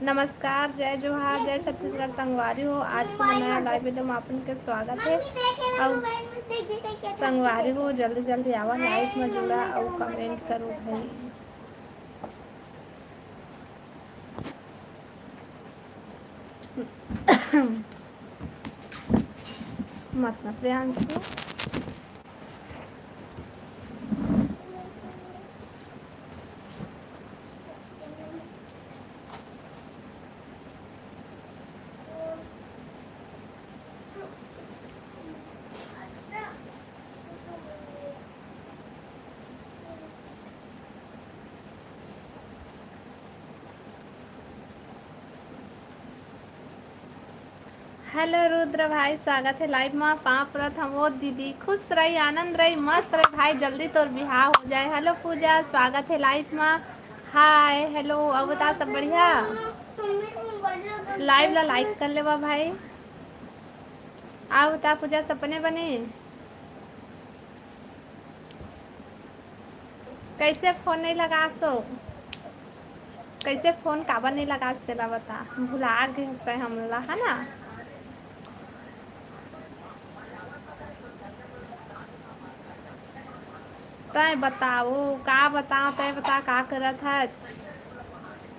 नमस्कार, जय जोहार, जय छत्तीसगढ़ संगवारी हो। आज को नया लाइव वीडियो में आपन के स्वागत है। और संगवारी हो जल्दी जल्दी आवा लाइव में जुड़ा और कमेंट करो भाई। मतलब प्रियांशु हेलो रुद्र भाई, स्वागत है लाइव में। पाँव प्रथम वो दीदी खुश रही, आनंद रही, मस्त रही भाई, जल्दी तोर बिहार हो जाए। हेलो पूजा, स्वागत है लाइव में। हाय हेलो, अब बता सब बढ़िया। लाइव ला लाइक कर ले भाई। आओ बता पूजा, सपने बने कैसे फोन नहीं लगा सो? कैसे फोन काबर नहीं लगा तेला बता, भुला गए हमला है ना। तय बताओ का बताओ, तय बता का करत है।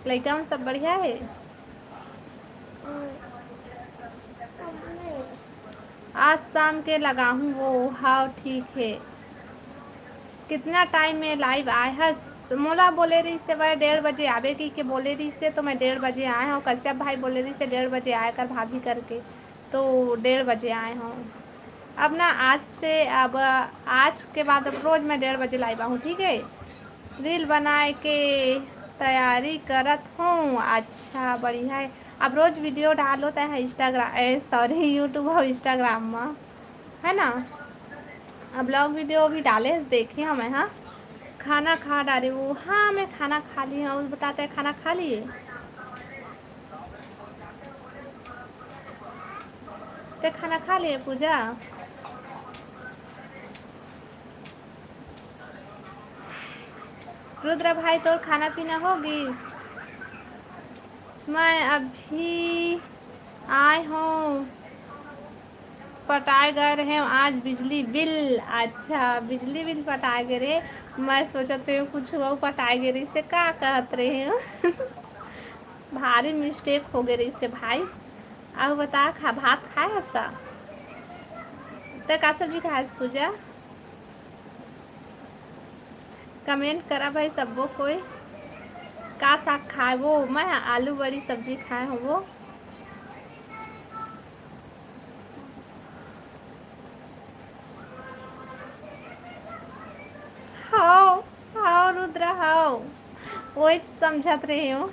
लड़का में सब बढ़िया है। आज शाम के लगा हूँ वो। हाँ ठीक है। कितना टाइम में लाइव आए है? मोला बोले रही से वह 1:30 बजे आवे की बोले रही से, तो मैं 1:30 बजे आए हूँ। कश्यप भाई बोले रही से 1:30 बजे आया कर भाभी करके, तो 1:30 बजे आए हूँ। अब ना आज से, अब आज के बाद अब रोज़ मैं 1:30 बजे लाइव आऊँ, ठीक है। रील बनाए के तैयारी करत हूँ। अच्छा बढ़िया है। अब रोज़ वीडियो डालो तो है इंस्टाग्राम, सॉरी यूट्यूब और इंस्टाग्राम में, है ना। अब ब्लॉग वीडियो भी डाले देखे हमें। हाँ खाना खा डाले वो। हाँ मैं खाना खा ली हूँ। बताते हैं खाना खा लिए? ते खाना खा लिए पूजा? रुद्र भाई तो खाना पीना होगी? मैं अभी आए हूँ, पटाए गए रहे आज बिजली बिल। अच्छा बिजली बिल पटाए गए रहे। मैं सोचत रही हूँ कुछ हुआ पटाए गए रही से का कहत रहे हो। भारी मिस्टेक हो गई रही से भाई। अब बता खा भात खाए हस्ता तो का सब्जी खाए पूजा? कमेंट करा भाई सबको कोई का साग खाए वो। मैं आलू बड़ी सब्जी खाए हूँ वो। हाँ हाँ रुद्र हाँ, वही समझत रही हूँ।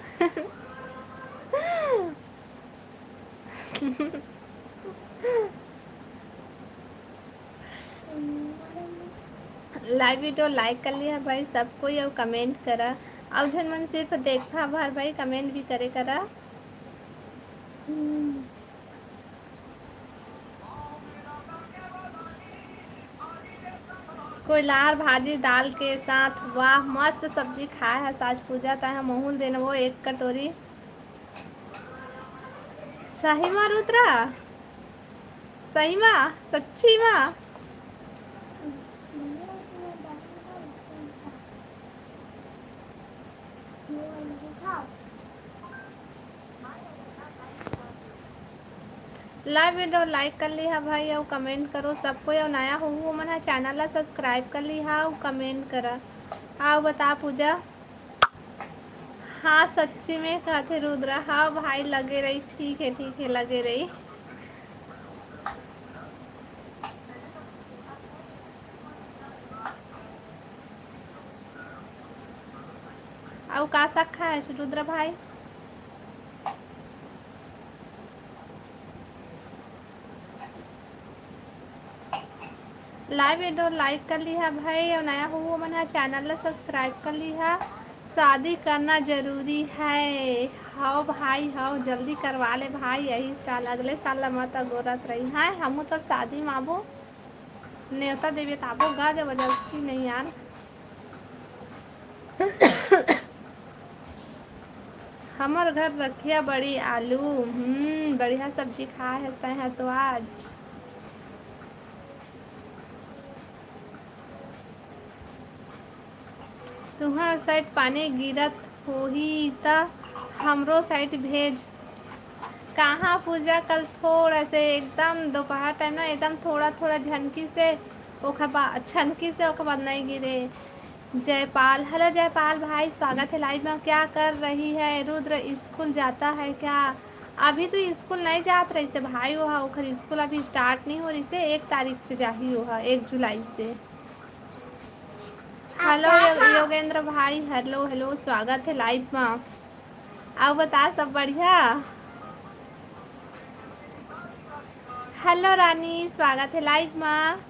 लाइव वीडियो लाइक कर लिया भाई सबको, और कमेंट करा। और जन मन सिर्फ देखा भर भाई, कमेंट भी करे करा। कोई लार भाजी दाल के साथ, वाह मस्त सब्जी खाए है। साज पूजा तय महूल देना वो 1 कटोरी। सही माँ रुद्रा, सही माँ, सच्ची माँ। लाइव वीडियो लाइक कर ली है भाई, और कमेंट करो सबको। और नया हो वो मन है चैनल ला सब्सक्राइब कर ली है और कमेंट करा। आओ बता पूजा। हाँ सच्ची में कहते रुद्रा। हाँ भाई लगे रही, ठीक है लगे रही। और का साग खाए रुद्र भाई? लाइव वीडियो लाइक कर ली है भाई, और नया हो वो मन है चैनल ला सब्सक्राइब कर ली है। शादी करना जरूरी है। हाँ भाई हाँ, जल्दी करवा ले भाई, यही साल अगले साल ला मत गोरत रही है। हम तो शादी में आबो, न्योता देवे ताबो गा, जबरदस्ती नहीं यार। हमार घर रखिया बड़ी आलू। बढ़िया सब्जी खाए हंसते हैं तो आज। तुम्हार साइड पानी गिरत होही त हमरो साइड भेज। कहाँ पूजा, कल थोड़ा से एकदम दोपहर टाइम ना एकदम थोड़ा थोड़ा झनकी से, ओकर बाद छनकी से, ओकर बाद नहीं गिरे। जयपाल, हेलो जयपाल भाई, स्वागत है लाइव में। क्या कर रही है? रुद्र स्कूल जाता है क्या? अभी तो स्कूल नहीं जात रही से भाई, वह ओखर स्कूल अभी स्टार्ट नहीं हो रही से, 1 तारीख से जाही वह, 1 जुलाई से। हेलो योगेंद्र भाई, हेलो हेलो, स्वागत है लाइव में। अब बता, सब बढ़िया? हेलो रानी, स्वागत है लाइव में।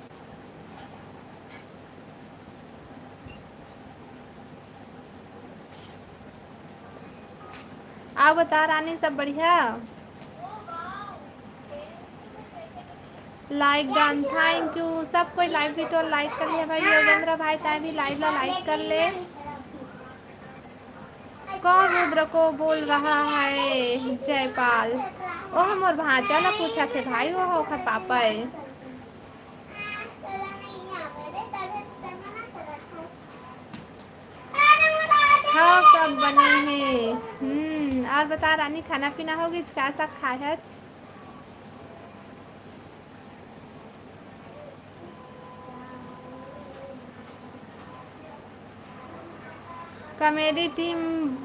आप बता रानी, सब बढ़िया? Like done, thank you. सब कोई लाइव वीडियो लाइक कर लिया भाई। योगेंद्र भाई ताई भी लाइव ला लाइक कर ले। कौन रुद्र को बोल रहा है? जयपाल, ओ हमर भांजा ला पूछा थे भाई, वो ओखर पापा है। हाँ सब बने हैं। और बता रानी, खाना पीना होगी? क्या सा खाए है? कॉमेडी टीम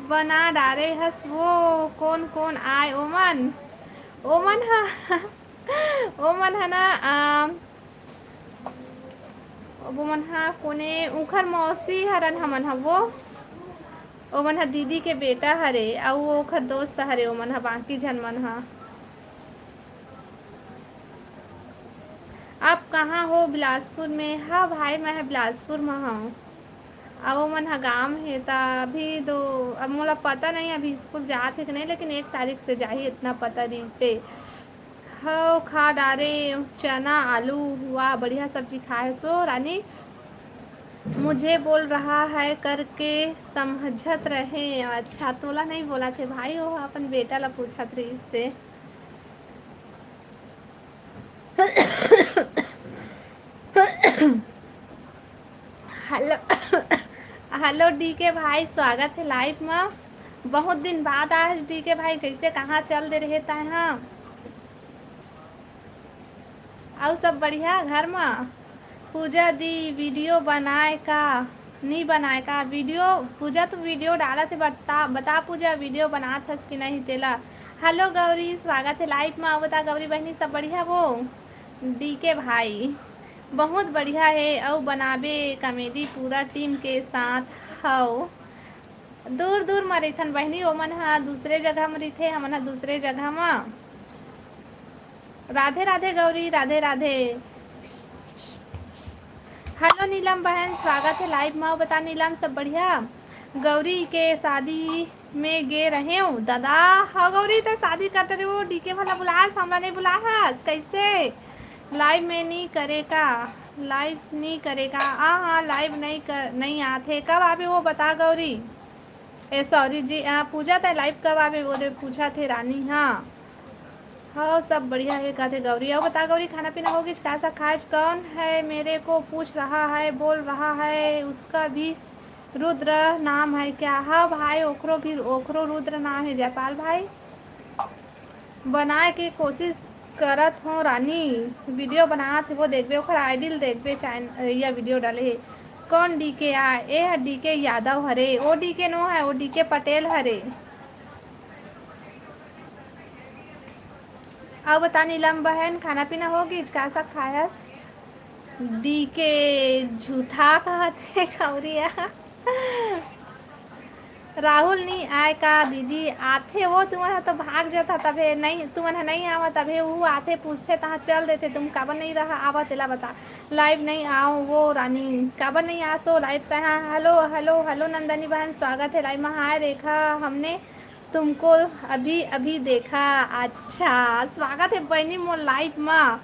बना डाले हस, वो कौन कौन आए? ओमन, ओमन है ओमन है ना, ओमन है कोने उखर मौसी हरन हमन है वो। ओमन है दीदी के बेटा हरे, और वो ओखर दोस्त हरे। ओमन है बाकी जन मन है। आप कहाँ हो? बिलासपुर में। हाँ भाई, मैं बिलासपुर में हूँ। अब वो मन गाँव है तो अभी तो अब मोला पता नहीं अभी स्कूल जाते कि नहीं, लेकिन 1 तारीख से जाही, इतना पता रही से। हाँ खा डारे चना आलू हुआ, बढ़िया सब्जी खाए सो रानी। मुझे बोल रहा है करके समझत रहे। अच्छा, तोला नहीं बोला थे भाई, वो अपन बेटा ला पूछत रही इससे। हेलो हेलो डी के भाई, स्वागत है लाइव में। बहुत दिन बाद आज डी के भाई, कैसे कहाँ चल दे रहे ता? हाँ, और सब बढ़िया घर में? पूजा दी वीडियो बनाए का? नहीं बनाए का वीडियो? पूजा तो वीडियो डाला थे, बता बता पूजा, वीडियो बना था कि नहीं तेला? हेलो गौरी, स्वागत है लाइव में। बता गौरी बहनी, सब बढ़िया? वो डी के भाई बहुत बढ़िया है, और बनाबे कॉमेडी पूरा टीम के साथ हो। दूर दूर में रहीथन बहनी, ओमन हा दूसरे जगह में रहीथे, हमन हा दूसरे जगह में। राधे राधे गौरी, राधे राधे। हेलो नीलम बहन, स्वागत है लाइव में। बता नीलम, सब बढ़िया? गौरी के शादी में गे रहे हो दादा? हाँ गौरी, तो शादी करते रहे हो, डीके वाला बुलास, हमरा नहीं बुलास कैसे? लाइव में नहीं करेगा? लाइव नहीं करेगा? हाँ लाइव नहीं आते। कब आवे वो बता गौरी? ए सॉरी जी, पूजा था लाइव कब आवे वो दे पूछा थे रानी। हाँ हाँ सब बढ़िया है, कहते गौरी। और बता गौरी, खाना पीना होगी? कैसा खाए? कौन है मेरे को पूछ रहा है, बोल रहा है उसका भी रुद्र नाम है क्या? हाँ भाई, ओखरो भी ओखरो रुद्र नाम है। जयपाल भाई, बनाए के कोशिश करत हो रानी, वीडियो बना थे वो देखबे, ओखर आइडियल देखबे चैन या वीडियो डाले। कौन डीके आ? ए डीके यादव हरे, ओ डीके नो है, ओ डीके पटेल हरे। अब बता नीलम बहन, खाना पीना होगी? का सब खायस? डी के झूठा कहते खौरिया। राहुल नहीं आए का? दीदी आते वो तुम्हारा तो भाग जाता, तभे नहीं तुम्हारा नहीं आवा, तभे वो आते पूछते तहाँ चल देते। तुम काबर नहीं रहा आवा तेला बता। लाइव नहीं आओ वो रानी, काबर नहीं आसो लाइव तहाँ? हेलो हेलो हेलो नंदनी बहन, स्वागत है लाइव में। हाय रेखा, हमने तुमको अभी अभी देखा। अच्छा, स्वागत है बहनी मोर लाइव में।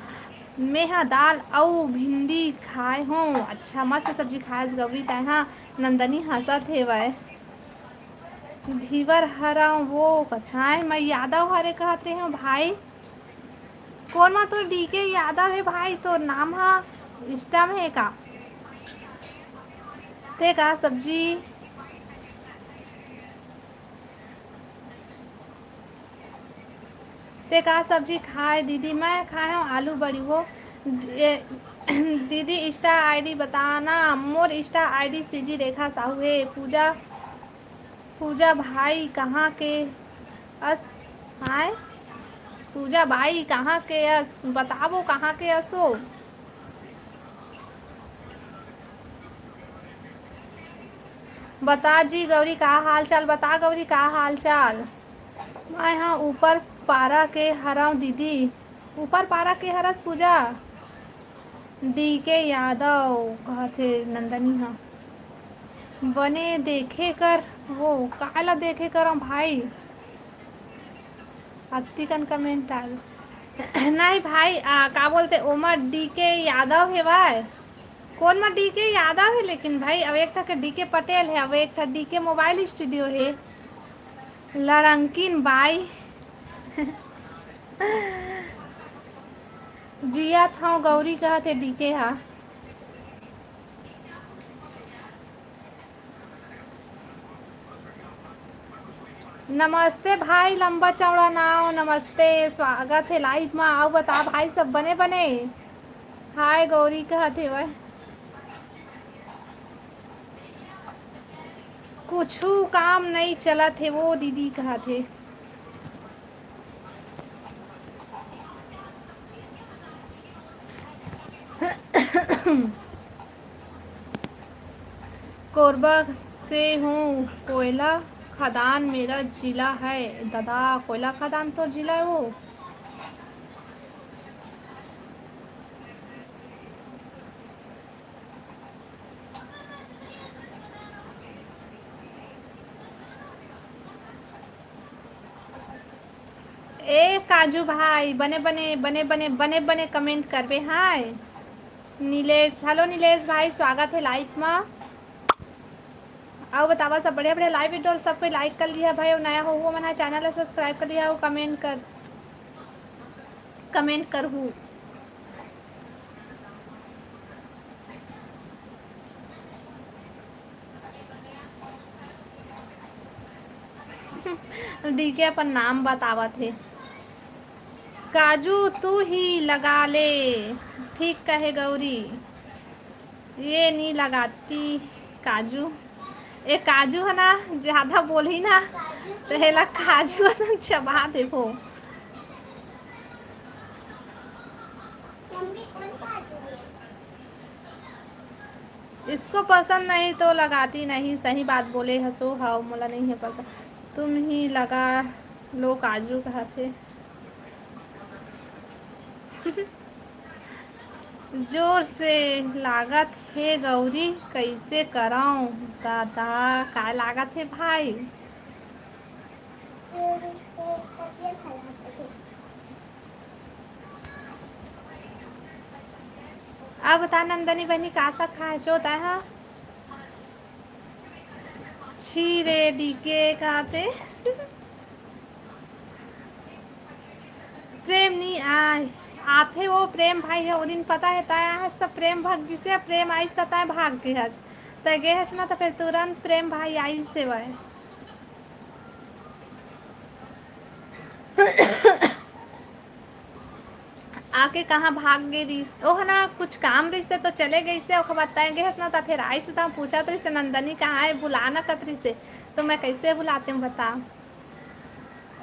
मैं हाँ दाल और भिंडी खाए हूँ। अच्छा, मस्त सब्जी खाए गौरी तय। हाँ नंदनी हंसत है वह। धीवर हरा वो कथाएं मैं यादव हरे कहते हैं भाई। कौन मा तो डीके यादव है भाई, तो नाम हा इंस्टा में है का? ते का सब्जी ते का सब्जी खाए दीदी? मैं खाए हूँ आलू बड़ी वो। दीदी इंस्टा आईडी बताना। मोर इंस्टा आईडी सीजी रेखा साहू है। पूजा पूजा भाई कहाँ के अस हाय? पूजा भाई कहाँ के अस बताबो, कहाँ के असो? बता जी गौरी का हाल चाल, बता गौरी का हाल चाल। मैं हाँ ऊपर पारा के हराऊँ दीदी। ऊपर पारा के हरस पूजा। डी के यादव कहते नंदनी हाँ। बने देखे कर वो काला देखे कर भाई। अति कन कमेंट आल। नहीं भाई का बोलते उमर डी के यादव है भाई। कौन में डी के यादव है लेकिन भाई, अब एक था डी के पटेल है, अब एक था डी के मोबाइल स्टूडियो है। लड़ंकिन बाई। जिया था गौरी कहा थे डी के हा। नमस्ते भाई लंबा चौड़ा नाव, नमस्ते स्वागत है लाइव में। आओ बता भाई सब बने बने। हाय गौरी कहा थे वह कुछ काम नहीं चला थे वो दीदी कहा थे। कोरबा से हूँ, कोयला खदान मेरा जिला है। दादा कोयला खदान तो जिला है वो। ए काजू भाई बने बने बने बने बने बने कमेंट करबे। हाय नीलेश, हेलो नीलेश भाई स्वागत है लाइव में। आओ बतावा सब बढ़िया बढ़िया लाइव वीडियो सब कोई लाइक कर लिया भाई, और नया हो वो मना चैनल सब्सक्राइब कर लिया हो, कमेंट कर हूँ। डी के अपन नाम बतावा थे। काजू तू ही लगा ले। ठीक कहे गौरी, ये नहीं लगाती काजू। ए काजू है ना, ज्यादा बोली ना तो हेला काजू असन चबा देबो। इसको पसंद नहीं तो लगाती नहीं, सही बात बोले हंसो। हाँ मोला नहीं है पसंद, तुम ही लगा लो काजू कहते। जोर से लागत है गौरी, कैसे कराऊं दादा? का लागत है भाई? अब बता नंदनी बहनी का सा खाए जो होता है? छी रे डीके खाते। प्रेम नहीं आए आते वो प्रेम भाई है वो दिन पता है ताया हस तो प्रेम भाग से प्रेम आइस तय भाग के हस तय गे हस ना तो फिर तुरंत प्रेम भाई आई से वह। आके कहाँ भाग गई रही ओह ना, कुछ काम रही से तो चले गई से ओखर बताए गए हस ना तो फिर आई से तो पूछा तो से नंदनी कहाँ है बुलाना कतरी से, तो मैं कैसे बुलाती हूँ बता।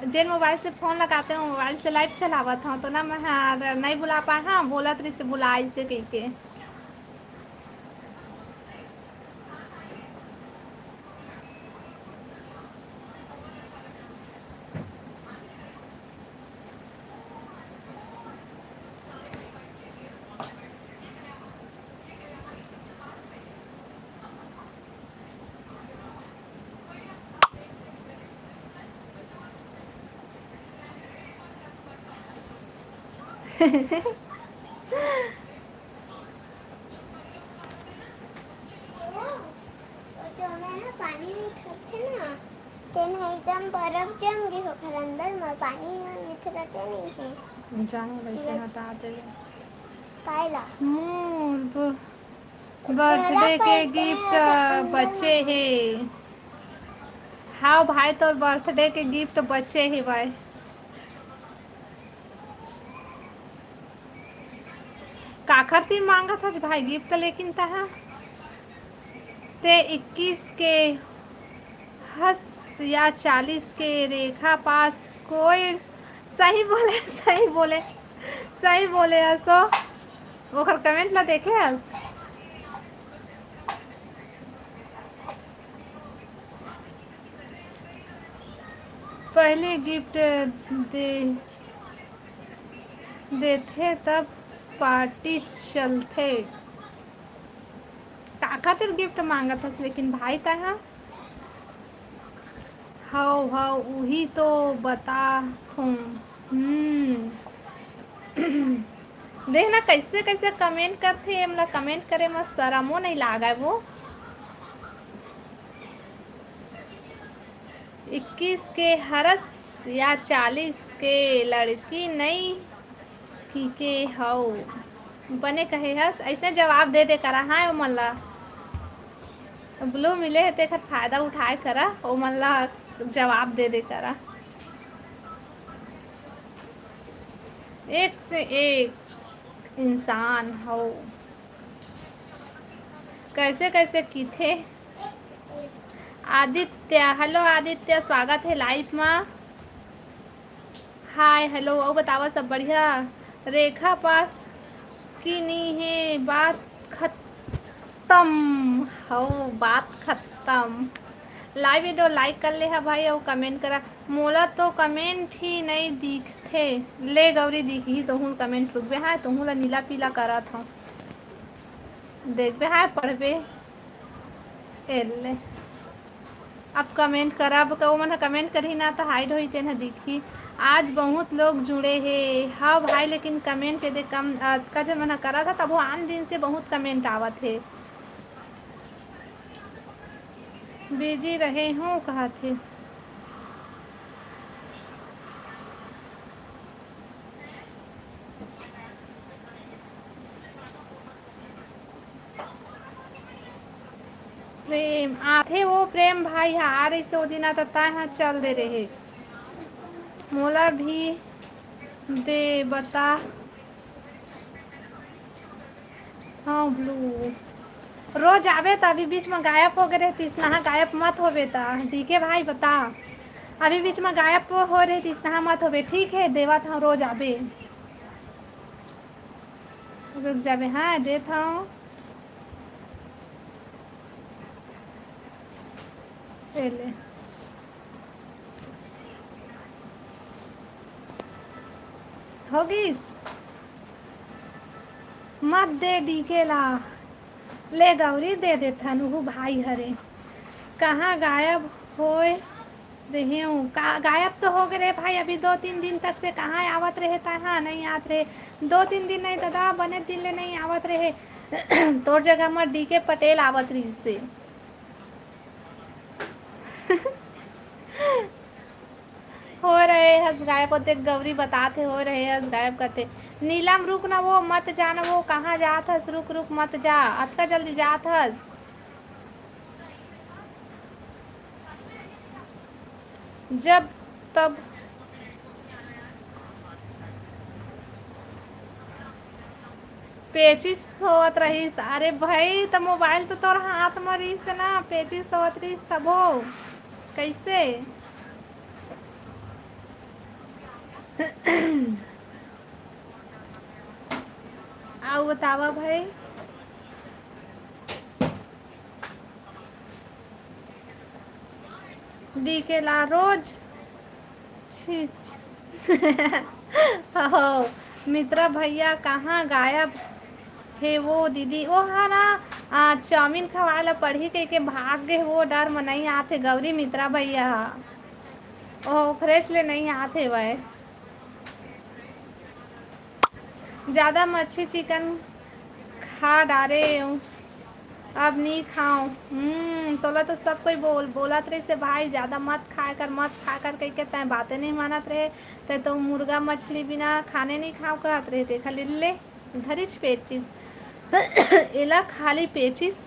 जिन मोबाइल से फ़ोन लगाते हो मोबाइल से लाइव चलावत हूँ तो ना मैं हाँ नहीं बुला पाए। हाँ बोला तरी से बुलाई से कह के। जाओ वैसे हटा दे। मेरा बर्थडे के birthday गिफ्ट है, बचे हैं। हाँ भाई, तो बर्थडे के गिफ्ट बचे हैं भाई। काखर ती मांगा था भाई गिफ्ट, लेकिन था ते 21 के हस या 40 के रेखा पास कोई। सही बोले, सही बोले, सही बोले हसो। ओकर कमेंट ला देखे हस। पहले गिफ्ट दे देते तब पार्टी चलते। का खातिर गिफ्ट मांगा था, लेकिन भाई था। हाँ हाँ वही तो बता हूँ। देखना कैसे कैसे कमेंट करते, मतलब कमेंट करे में शर्मो नहीं लागा वो। 21 के हरस या 40 के लड़की नहीं की के हो बने कहे हस, ऐसे जवाब दे दे करा। हाँ मल्ला ब्लू मिले है तेखर फायदा उठाए करा, ओ मल्ला जवाब दे दे करा। एक से एक इंसान हो। कैसे कैसे की थे। आदित्य, हेलो आदित्य, स्वागत है लाइव में। हाय हेलो, और बतावा सब बढ़िया। रेखा पास की नहीं है, बात खत्म हो, बात खत्म। लाइव वीडियो लाइक कर ले है भाई, और कमेंट करा। मोला तो कमेंट ही नहीं दिखते। ले गौरी दिख ही तो हूँ कमेंट रुकबे है, तो हूँ ला नीला पीला करा था देखबे है पढ़बे। एले अब कमेंट करा, अब वो मन कमेंट करी ना तो हाइड होई तेन दिखी। आज बहुत लोग जुड़े हैं। हाँ भाई, लेकिन कमेंट दे कम का जो मैंने करा था तब वो आन दिन से बहुत कमेंट आवा थे। बिजी रहे हूँ कहा थे। प्रेम आथे वो प्रेम भाई आ रही से वो दिन आता यहाँ चल दे रहे। मोला भी दे बता। हाँ ब्लू रोज आवे तो अभी बीच में गायब हो गए रहती, इतना गायब मत होवे ता ठीक है भाई बता। अभी बीच में गायब हो रही थी, इतना मत होवे ठीक है। देवा था रोज आवे, रुक जावे। हाँ देता हूँ। ले होगी मत दे डीकेला। ले गौरी दे देता नु भाई हरे। कहाँ गायब होए रहे हूँ। गायब तो हो गए भाई, अभी 2-3 दिन तक से कहाँ आवत रहे था। हाँ नहीं आत रहे 2-3 दिन नहीं दादा, बने दिन ले नहीं आवत रहे। तोर जगह में डीके पटेल आवत रही से। हो रहे हस गायब होते, गौरी बताते हो रहे हस गायब करते। नीलम रुक ना, वो मत जाना, वो कहाँ जात हस, रुक रुक मत जा, अतका जल्दी जात हस। जब तब पेचिस होत रहीस। अरे भाई तो मोबाइल तो तोर हाथ में रहीस ना, पेचिस होत रहीस तब हो कैसे। आओ बतावा भाई। डीके ला रोज हो। मित्रा भैया कहाँ गायब है वो दीदी। ओ हाँ ना चाउमीन खवाला पढ़ी के भाग गए, वो डर में नहीं आते गौरी मित्रा भैया। ओ फ्रेश ले नहीं आते वह। ज़्यादा मच्छी चिकन खा डारे अब नहीं खाओ। तोला तो सब कोई बोलत रही से भाई ज़्यादा मत खाए कर, मत खा कर कह के तय बातें नहीं मानत रहे। ते तो मुर्गा मछली बिना खाने नहीं खाओ कहत रहे थे। खाली ले धरिच पेचिस एला खाली पेचिस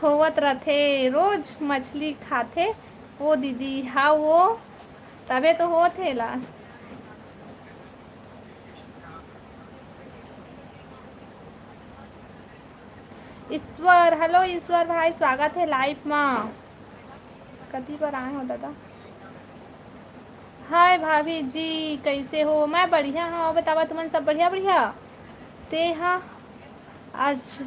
होवत रथे। रोज मछली खाथे वो दीदी। हाँ वो तबे तो होत ला। ईश्वर, हेलो ईश्वर भाई, स्वागत है लाइव में। कति बार आए हो दादा। हाय भाभी जी, कैसे हो? मैं बढ़िया हूँ, बतावा तुमन सब बढ़िया बढ़िया। ते हाँ अर्ज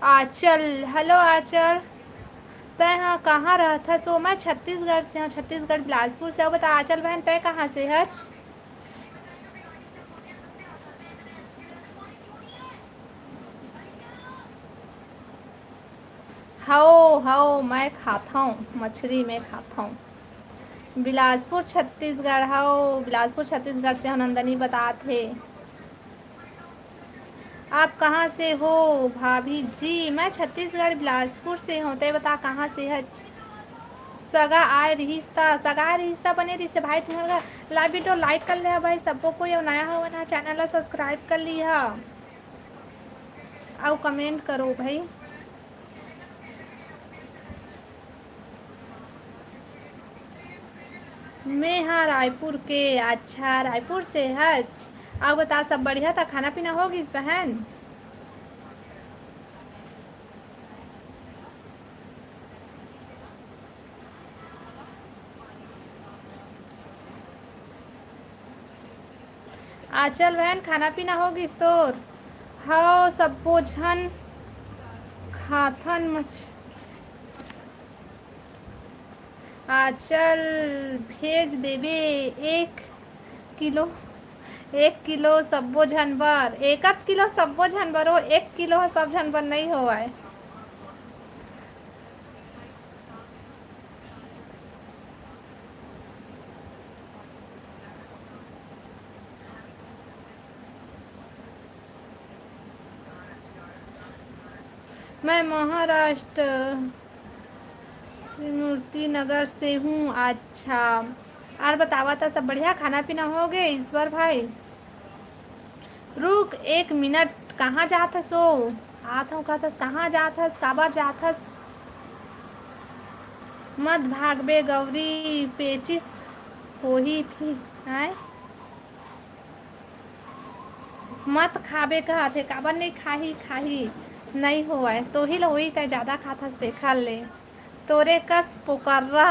आचल, हेलो आचल। तय हाँ कहाँ रहता? सो मैं छत्तीसगढ़ से हूँ, छत्तीसगढ़ बिलासपुर से। बता आचल बहन तय कहाँ से हच? हाओ मैं खाता हूँ मछली, में खाता हूँ। बिलासपुर छत्तीसगढ़। हाओ बिलासपुर छत्तीसगढ़ से नंदनी बतात है। आप कहाँ से हो भाभी जी? मैं छत्तीसगढ़ बिलासपुर से हूँ। तय बता कहाँ से हच? सगा आए रिश्ता, सगा आए रिश्ता बने रही से भाई। तुम्हारा लाइव वीडियो लाइक कर लिया भाई, सबको कोई नया हो ना चैनल ला सब्सक्राइब कर लिया और कमेंट करो भाई। मैं हाँ रायपुर के। अच्छा रायपुर से हच। अब बता सब बढ़िया था? खाना पीना होगी इस बहन? आचल बहन खाना पीना होगी तो? हाँ सबो झन खाथन मछ। आचल भेज देवे 1 किलो। 1 किलो सब्बो झनबर, 1 किलो सब्बो झनबर हो। 1 किलो सब झनबर नहीं हो आए। मैं महाराष्ट्र मूर्ति नगर से हूँ। अच्छा और बतावा था सब बढ़िया? खाना पीना हो गए ईश्वर भाई? रुक 1 मिनट, कहाँ जात हस? सो आत हूँ कहतस कहाँ जात हस, काबर जात हस? मत भागबे गौरी, पेचिस होही फिर आए। मत खाबे कहत है, काबर नहीं खाही? खाही नहीं होए तो ही होई तय ज़्यादा खाथस देखा ले। तोरे कस पोकर्रा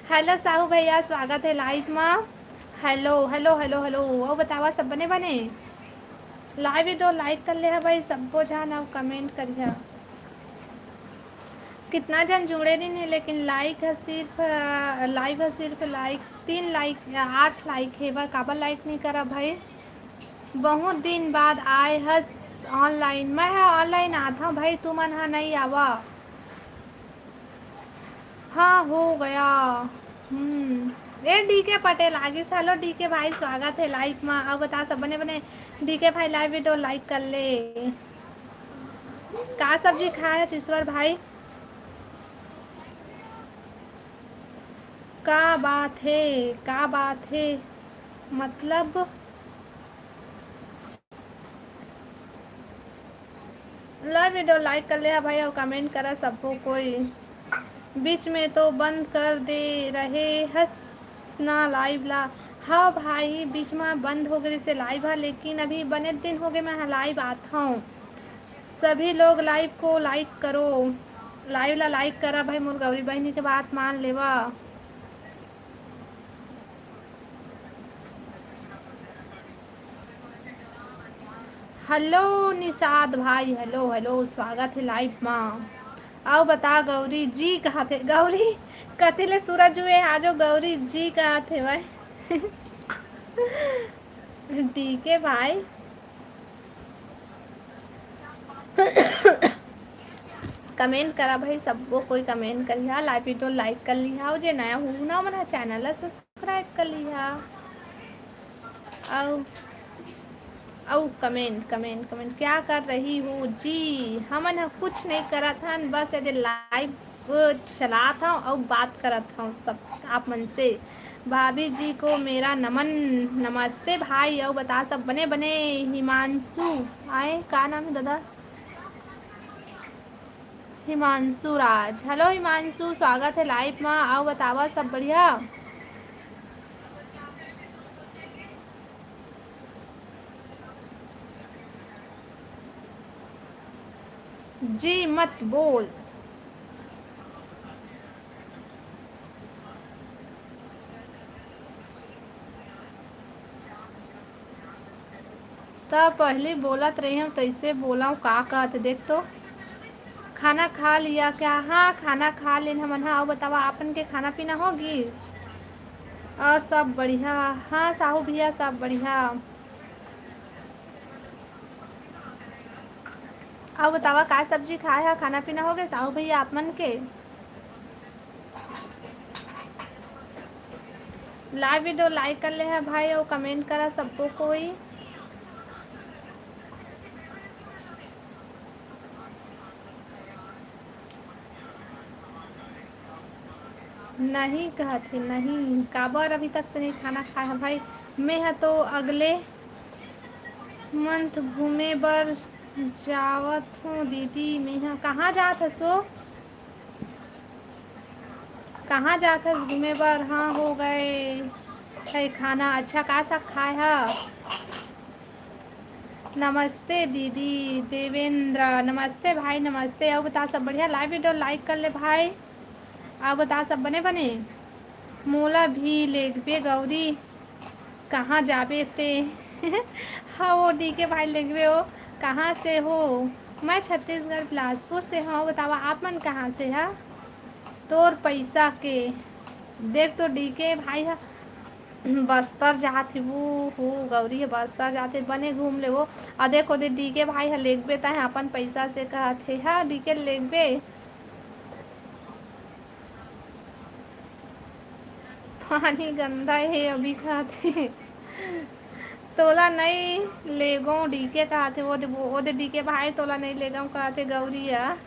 हेलो साहू भैया, स्वागत है लाइव में। Hello hello hello hello. वो बतावा सब बने बने? लाइव वीडियो लाइक कर ले है भाई, सबको जान और कमेंट करिए। कितना जन जुड़े नहीं है लेकिन लाइक है सिर्फ, लाइव है सिर्फ लाइक 3 लाइक या 8 लाइक है बा। काबर लाइक नहीं करा भाई? बहुत दिन बाद आए हस ऑनलाइन। मैं है ऑनलाइन आता हूँ भाई, तू मन हा नहीं आवा। हाँ हो गया। ए डीके पटेल आगे से। हेलो डीके भाई, स्वागत है लाइव में। अब बता सब बने बने? डीके भाई लाइव वीडियो लाइक कर ले। का सब्जी खाया है ईश्वर भाई? का बात है, का बात है मतलब? लाइव वीडियो लाइक कर लिया भाई और कमेंट करा सबको कोई। बीच में तो बंद कर दे रहे हस ना लाइव ला। हाँ भाई बीच में बंद हो गई से लाइव है, लेकिन अभी बने दिन हो गए मैं लाइव आता हूँ। सभी लोग लाइव को लाइक करो। लाइव ला लाइक करा भाई, मोर गौरी बहनी के बात मान लेवा। हेलो निषाद भाई, हेलो हेलो, स्वागत है लाइव में। आओ बता गौरी जी कहाँ थे? गौरी कथिले सूरज हुए आजो, गौरी जी कहाँ थे भाई? ठीक है भाई। कमेंट करा भाई, सबको कोई कमेंट करिया। लाइव वीडियो लाइक कर लिया और जे नया हूँ ना मना चैनल सब्सक्राइब कर लिया। और औ कमेंट कमेंट कमेंट क्या कर रही हो जी। हमन कुछ नहीं करा था, बस यदि लाइव चला था और बात करा था सब आप मन से। भाभी जी को मेरा नमन। नमस्ते भाई। और बता सब बने बने। हिमांशु आए, का नाम है दादा? हिमांशु राज। हेलो हिमांशु, स्वागत है लाइव में। आओ बतावा सब बढ़िया। जी मत बोल। तब पहले बोलत रही हूँ तैसे बोला हूँ, का कहते देख तो। खाना खा लिया क्या? हाँ खाना खा लेन हमन। हाँ और बतावा आपन के खाना पीना होगी? और सब बढ़िया। हाँ साहू भैया सब बढ़िया। और बतावा का सब्जी खाए है? खाना पीना हो गया साहू भैया आप मन के? लाइव वीडियो लाइक कर ले है भाई और कमेंट करा सबको कोई। नहीं कहते नहीं, काबर अभी तक से नहीं खाना खाया है भाई। मैं है तो अगले मंथ घूमे बर जावत हूँ दीदी। मैं यहाँ कहाँ जात है सो? कहाँ जात है घूमे बर? हाँ हो गए है खाना। अच्छा का सा खाए है? नमस्ते दीदी देवेंद्र। नमस्ते भाई नमस्ते। और बता सब बढ़िया? लाइव वीडियो लाइक कर ले भाई। और बता सब बने बने। मोला भी लेगबे गौरी। कहाँ जाबे ते? हाँ वो डी के भाई लेगबे हो। कहाँ से हो? मैं छत्तीसगढ़ बिलासपुर से हूँ। बतावा आप मन कहाँ से है? तोर पैसा के देख तो डी के भाई है बस्तर जात वो हो गौरी है बस्तर जाते बने घूम ले वो। और देखो दे डी के भाई है लेगबे ता है अपन पैसा से कहते हाँ डी के लेगबे। पानी गंदा है अभी खाते। तोला नहीं लेगो डी के कहते वो दे डी के भाई तोला नहीं लेगा कहते गौरिया।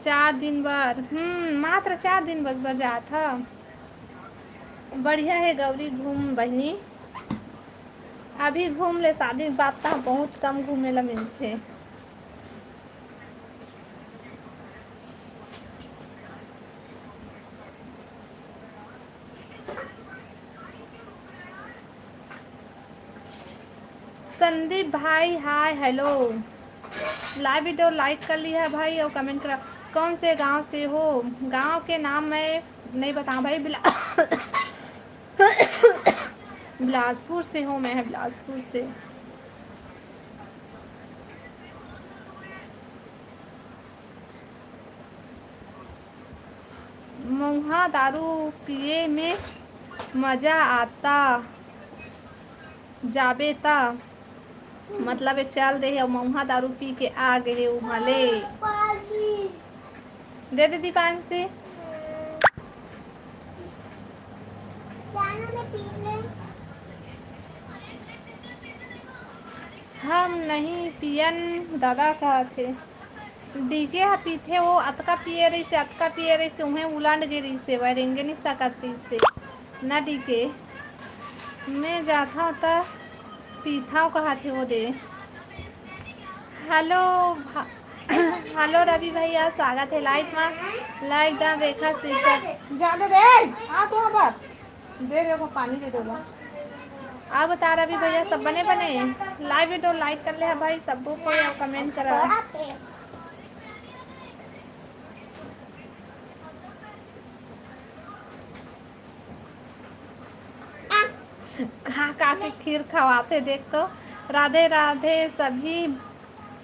4 दिन बर मात्र 4 दिन बस बर जात था। बढ़िया है गौरी घूम बहनी। अभी घूम ले शादी के बाद तो बहुत कम घूमे ला मिलते। संदीप भाई hi hello. Live video like कर लिया है भाई और कमेंट करा। कौन से गांव से हो? गांव के नाम मैं नहीं बताऊं भाई। बिलासपुर से हूँ मैं, बिलासपुर से। महुआ दारू पिए में मजा आता जाबे ता मतलब चल दे और महुआ दारू पी के आ गए वहाँ ले। दे दे दीपान से। हम नहीं पियन दादा कहा थे। डीके हा पीथे वो अतका पिए रही से अतका पिए रही से उन्हें उलांड गे रही से वह रेंगे नहीं सकत रही से ना डीके। मैं जाता हूँ तो पीथा कहा थे वो दे। हेलो हेलो रवि भैया स्वागत है लाइव में। लाइक डन रेखा सिस्टर जाने दे आ तो बात दे देखो पानी दे दो। आप बता रवि भैया सब बने बने। लाइव वीडियो लाइक कर ले है भाई सबको कोई और कमेंट करा। खा खा के खीर खवाते देख तो। राधे राधे सभी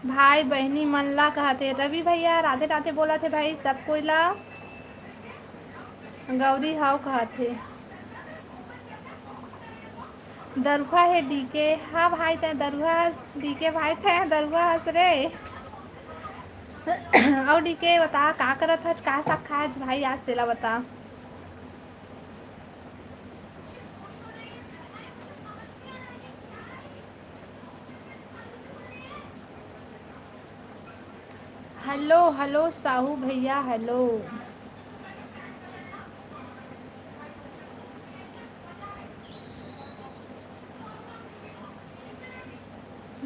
भाई बहनी मन ला कहते। रवि भैया राधे राधे बोला थे भाई सब कोई ला। गौरी हाउ कहते। दरुआ है डीके। हाँ भाई ते दरुआ डीके भाई थे दरुआ हंस रे। और डीके बता का करत हज का सब खाए भाई आज तेला बता। हेलो हेलो साहू भैया हेलो।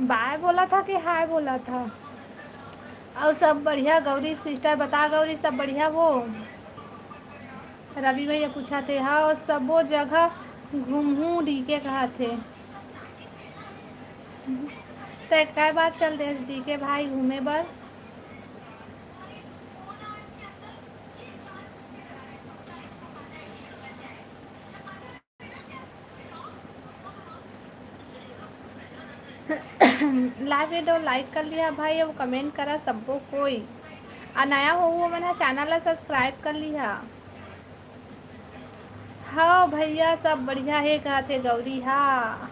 बाय बोला था कि हाय बोला था? और सब बढ़िया गौरी सिस्टर बता, गौरी सब बढ़िया वो? रवि भैया पूछा थे हाँ, और सबो जगह घूमू डी के कहा थे। तो कै बार चल दे डी के भाई घूमे बर? लाइव वीडियो लाइक कर लिया भाई, अब कमेंट करा सबको कोई। आ नया हो वो मैंने चैनल ला सब्सक्राइब कर लिया। हाँ भैया सब बढ़िया है कहा थे गौरी हाँ।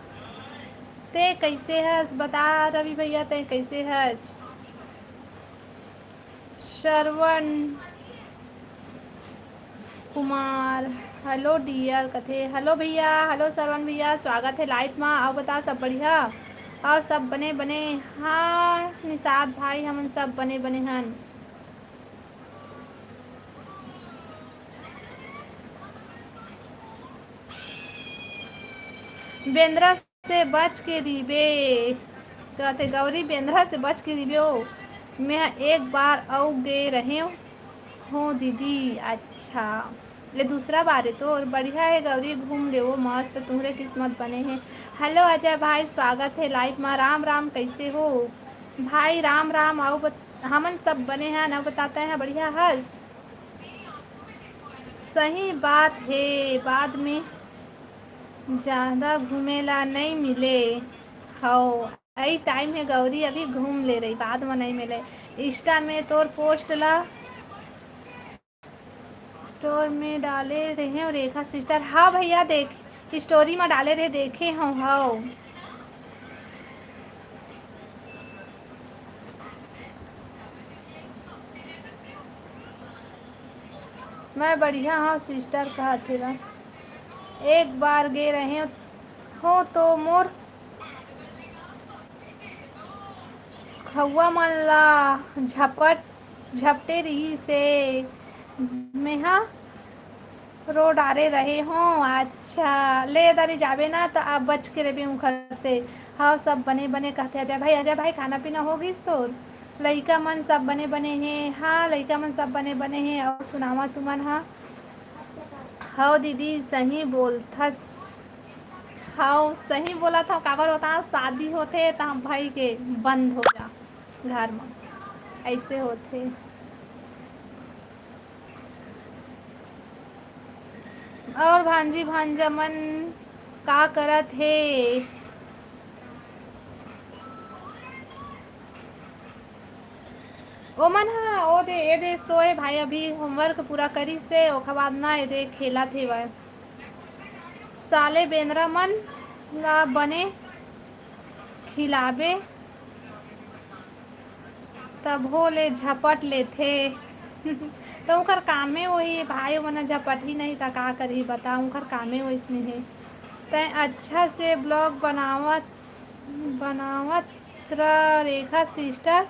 ते कैसे हस बता रवि भैया, ते कैसे हस? श्रवण कुमार हेलो डियर कथे हेलो भैया, हेलो श्रवण भैया स्वागत है लाइव में। आओ बता सब बढ़िया और सब बने बने? हाँ निषाद भाई हम सब बने बने हन। बेंद्रा से बच के दीबे कहते गौरी, बेंद्रा से बच के दीबे हो। मैं एक बार औ गे रहे हो दीदी। अच्छा ले दूसरा बार है तो और बढ़िया है गौरी, घूम ले वो मस्त तुम्हारे किस्मत बने हैं। हेलो अजय भाई स्वागत है लाइव में। राम राम कैसे हो भाई? राम राम आओ हमन सब बने हैं ना बताते हैं बढ़िया हंस। सही बात है बाद में ज़्यादा घूमेला नहीं मिले। हो यही टाइम है गौरी, अभी घूम ले रही बाद में नहीं मिले। इंस्टा में तोर पोस्ट ला स्टोर में डाले रहे और रेखा सिस्टर हाँ भैया देख स्टोरी में डाले रहे देखे हूँ हाँ। मैं बढ़िया हूँ सिस्टर कहा थे ना। एक बार गे रहे हो तो मोर खौआ मन ला झपटे रही से मैं हाँ रो डारे रहे हो। अच्छा ले दारी जाबे ना तो आप बच के रहे घर से। हाँ सब बने बने कहते अजय भाई। अजय भाई खाना पीना हो गई तो लइका मन सब बने बने हैं। हाँ लइका मन सब बने बने हैं और सुनावा तुमन हाँ। हाँ दीदी सही बोलथस। हाँ सही बोला था काबर होता शादी होते तो हम भाई के बंद हो जा घर में ऐसे होते। और भांजी भांजा मन का करत है? ओ मन हाँ ओ दे ए दे सोए भाई, अभी होमवर्क पूरा करी से ओखर बाद ना ए दे खेला थे वह साले बेंद्रा मन ला बने खिलाबे तब हो ले झपट लेथे। तो उनकर कामे वही भाई मन झपट ही नहीं था का करी बता, उनकर कामे वैसने है। तय अच्छा से ब्लॉग बनावत बनावत रेखा सिस्टर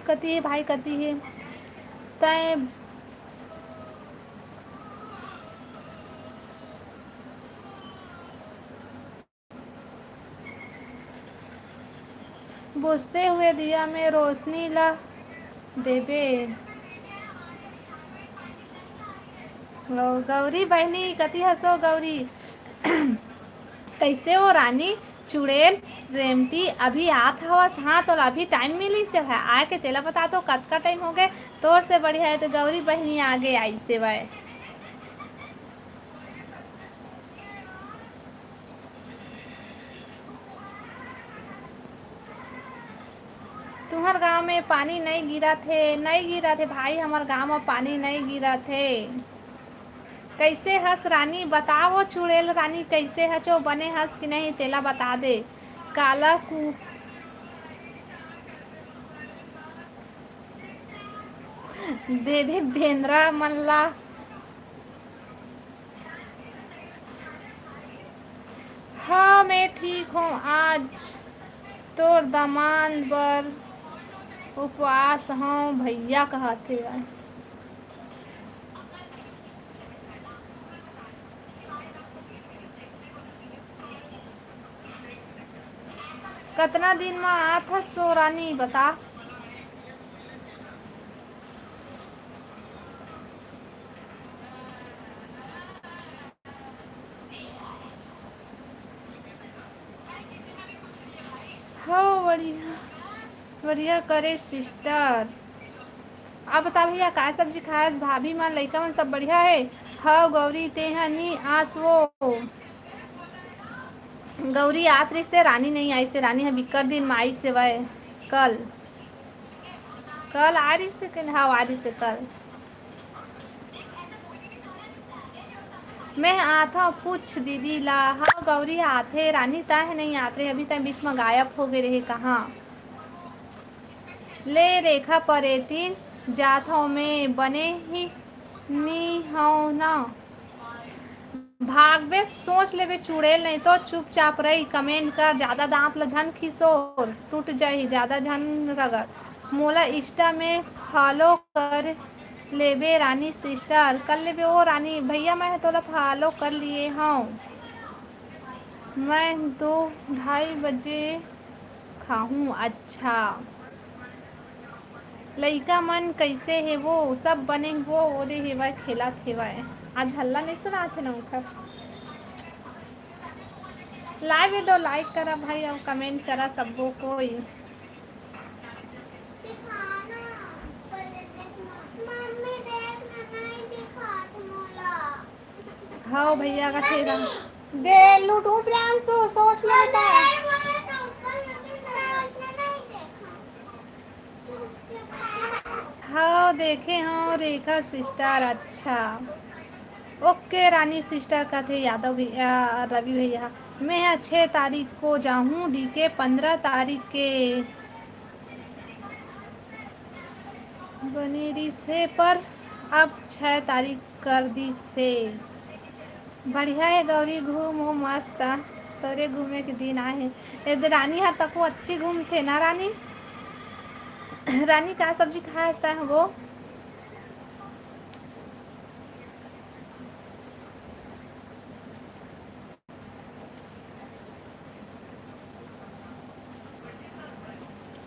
कती है भाई कती है तय बुझते हुए दिया में रोशनी ला देबे। गौरी बहनी कती हंसो गौरी। कैसे हो रानी चुड़ैल रेमटी अभी आत हवस? हाँ तो अभी टाइम मिली से है आए के तेला बता तो कत का टाइम हो गए तोर से बढ़िया है तो गौरी बहनी आगे आई से वह। तुम्हार गांव में पानी नहीं गिरा थे? नहीं गिरा थे भाई हमार गांव में पानी नहीं गिरा थे। कैसे हंस रानी बताओ चुड़ैल रानी कैसे हंसो बने हंस कि नहीं तेला बता दे। काला कु देवे बेंद्रा मल्ला। हाँ मैं ठीक हूँ आज तोर दामान बर उपवास हाँ भैया कहते हैं। कितना दिन में आत है सो रानी बता। हो बढ़िया बढ़िया करे सिस्टर। आप बता भैया का सब्जी खाया भाभी मन लइका मन सब बढ़िया है। हाँ गौरी ते हनी आसवो गौरी आतरी से रानी नहीं आई से रानी है बिक्कर दिन में आई से वह कल कल आ रही से कल हाँ आ रही से कल। मैं आता हूँ पूछ दीदी ला हाँ गौरी आते रानी ता है नहीं आते अभी तक बीच में गायब हो गए रहे कहाँ। ले रेखा परेतीन जात हूँ मैं बने ही नी हूँ ना भागवे सोच लेवे चुड़ैल नहीं तो चुपचाप रही कमेंट कर ज्यादा दांत ल झन खिसोर टूट जाही ज्यादा झन रगड़ मोला इंस्टा में फॉलो कर लेबे रानी सिस्टर कर लेबे ओ रानी भैया मैं तोला फॉलो कर लिए हूँ। मैं 2-2:30 बजे खाऊं अच्छा। लइका मन कैसे है वो सब बने वो ओदे हेवा खेला हेवा आज हल्ला नहीं सुना थे ना उनका। लाइव वीडियो लाइक करा भाई और कमेंट करा सबको कोई। हाँ भैया का ठेला दे लूटू प्रियांशु सोच ले हाँ देखे हाँ रेखा सिस्टर अच्छा। ओके रानी सिस्टर का थे यादव भैया रवि भैया। मैं 6 तारीख को जाऊँ डी के 15 तारीख के बनेरी से पर अब 6 तारीख कर दी से। बढ़िया है गौरी घूमो मस्त तोरे घूमे के दिन आए हैं। इधर रानी है तक वो अत्ती घूमते ना रानी। रानी का सब्जी खाया है वो।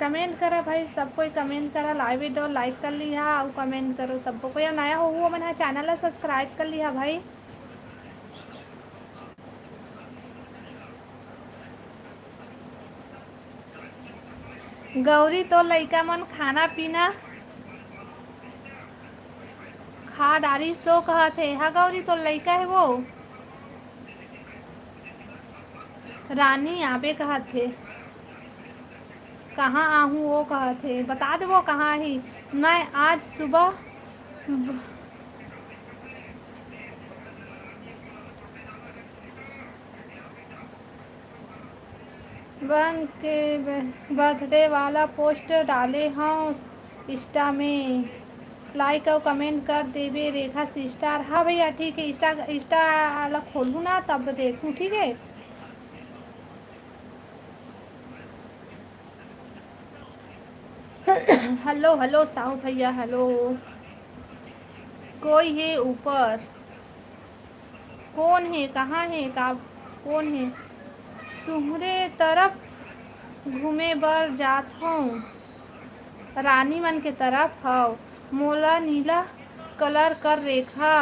कमेंट करा भाई सब कोई कमेंट करा लाइव वीडियो लाइक कर लिया और कमेंट करो सबको कोई नया हो वो मैंने चैनल सब्सक्राइब कर लिया भाई। गौरी तो लइका मन खाना पीना खा डारी सो कहा थे हाँ गौरी तो लइका है वो। रानी आबे कहा थे कहाँ आहूँ वो कहा थे बता दे वो कहाँ ही। मैं आज सुबह बन के बर्थडे वाला पोस्ट डाले हूँ इंस्टा में लाइक और कमेंट कर देवे रेखा सिस्टर। हाँ भैया ठीक है इंस्टा इंस्टा अलग खोलूँ ना तब देखूँ ठीक है। हेलो हेलो साहू भैया हेलो। कोई है ऊपर कौन है कहाँ है का कौन है तुम्हारे तरफ घूमे बर जात हूँ रानी मन के तरफ हो मोला नीला कलर कर रेखा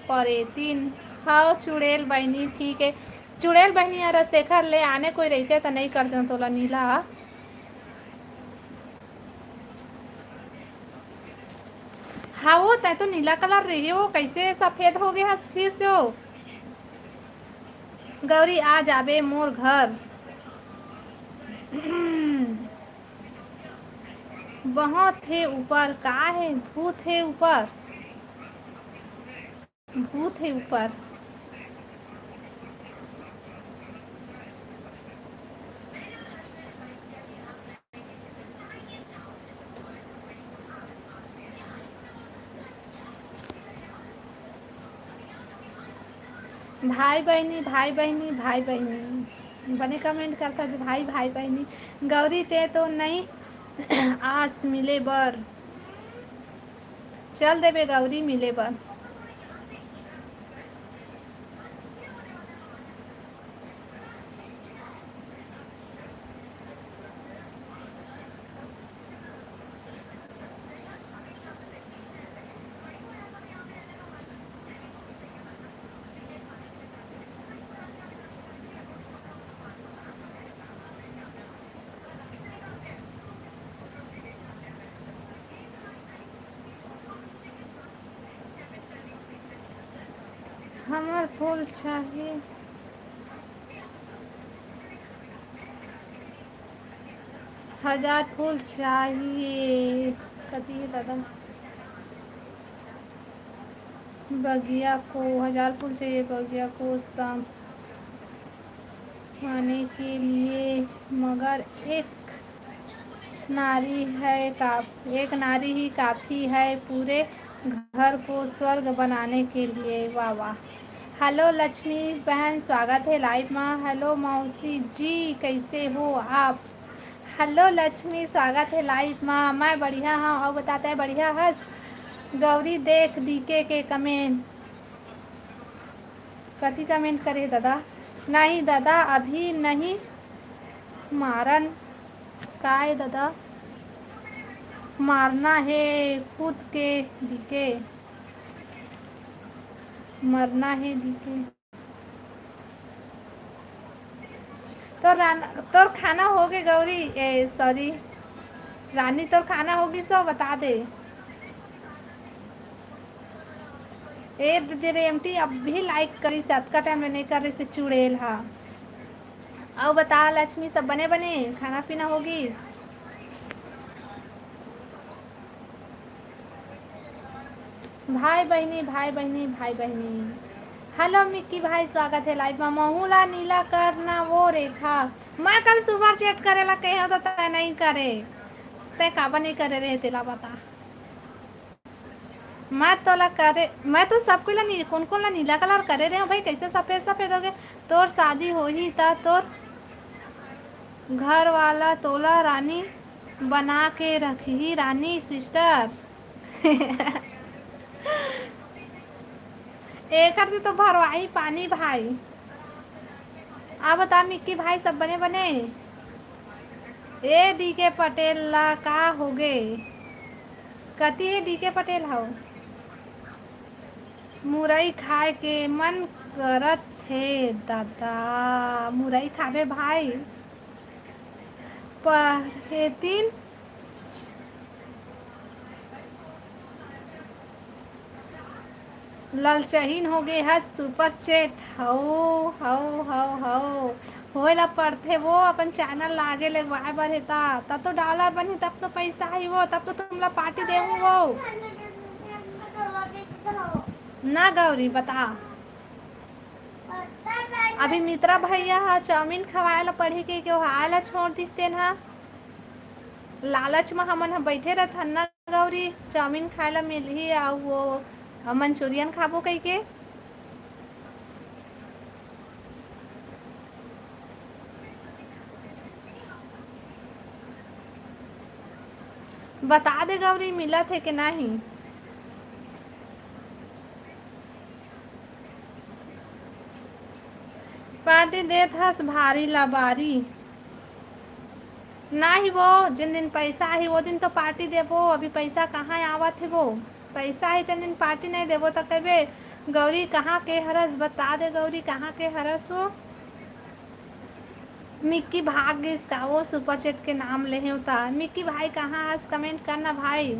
परेतीन हाँ चुड़ैल बहनी ठीक है। चुड़ैल बहनी यार रस्तेखर ले आने कोई रहते तो नहीं करते तोला नीला। हाँ वो तय तो नीला कलर रही हो कैसे सफेद हो गया फिर से हो। गौरी आ जाबे मोर घर बहुत थे ऊपर का है भूत है ऊपर भूत है ऊपर। भाई बहनी भाई बहनी बने कमेंट करता जो भाई भाई बहनी। गौरी ते तो नहीं आस मिले बर चल देबे गौरी मिले बर। हमर फूल चाहिए। 1000 फूल चाहिए। कती है दादा? बगिया को 1000 फूल चाहिए बगिया को आने के लिए, मगर एक नारी ही काफ़ी है पूरे घर को स्वर्ग बनाने के लिए। वाह वाह। हेलो लक्ष्मी बहन, स्वागत है लाइव में। हेलो मौसी जी, कैसे हो आप? हेलो लक्ष्मी, स्वागत है लाइव में। मैं बढ़िया हूँ और बताते हैं बढ़िया हंस। गौरी देख डीके के कमेंट। कति कमेंट करे दादा? नहीं दादा अभी नहीं मारन। का है दादा? मारना है खुद के डीके, मरना है डीके। तोर खाना हो गए गौरी, ए सॉरी रानी, तोर खाना होगी सो बता दे। ए दीदी रेमटी अब भी लाइक करी से अतका टाइम में नहीं कर रही से चुड़ैल हा। और बता लक्ष्मी, सब बने बने खाना पीना होगी? भाई बहनी भाई बहनी भाई बहनी। हेलो मिक्की भाई, स्वागत है लाइव में। महूला नीला करना वो रेखा। मैं कल सुबह चेट करेला कहे हो तो तय नहीं करे, तय काबा नहीं करे रहे तेला बता। मैं तो ला करे, मैं तो सबको ला कौन कौन ला नीला कलर करे रहे हो भाई, कैसे सफेद सफेद हो गए? तोर शादी हो ही था, तोर घर वाला तोला रानी बना के रखी रानी सिस्टर। एक तो भरवाई पानी भाई। आप बता मिक्की भाई, सब बने बने? ए डीके पटेल ला का हो गए? कती है डीके पटेल हो? मुरई खाए के मन करत है दादा। मुरई खाबे भाई? पर दिन ललचहीन हो गए है सुपर चैट। हो होएला पड़थे वो अपन चैनल लागे ले वाय बर हेता, तब तो डॉलर बनी, तब तो पैसा ही वो, तब तो तुमला पार्टी देहूँ वो। ना गौरी बता। अभी मित्रा भैया हा चाउमीन खवाए ला पढ़ी के क्यों आए ला छोड़ दिस तेन हा? लालच में हमन हा बैठे रहथन ना गौरी, चाउमीन खाए ला मिलही और वो मंचूरियन खाबो कही के। बता दे गौरी मिलत है कि नहीं? पार्टी देत हस भारी लबारी। ना ही वो जिन दिन पैसा ही वो दिन तो पार्टी देबो, अभी पैसा कहाँ आवत है वो? पैसा ही तेन दिन पार्टी नहीं देबो तो कहबे गौरी कहाँ के हरस? बता दे गौरी कहाँ के हरस हो? मिक्की भाग गई इसका वो सुपर चैट के नाम ले होता। मिक्की भाई कहाँ हस? कमेंट करना भाई।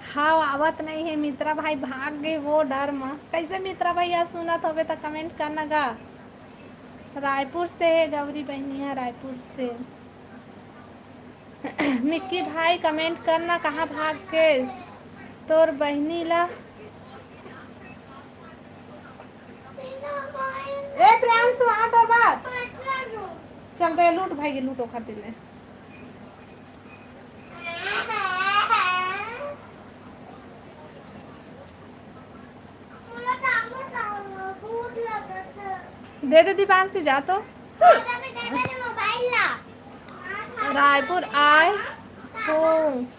हाँ आवत नहीं है, मित्रा भाई भाग गए वो डर में। कैसे मित्रा भैया सुनत होवे तो कमेंट करना गा। रायपुर से है गौरी बहनी है, रायपुर से। मिक्की भाई कमेंट करना कहाँ भाग के तोर बहनी ला। ए प्रियांशु आ तो बात चल गए लूट भाई, लूटो खातिर ले। दे दे दीपांशी जा तो। रायपुर आए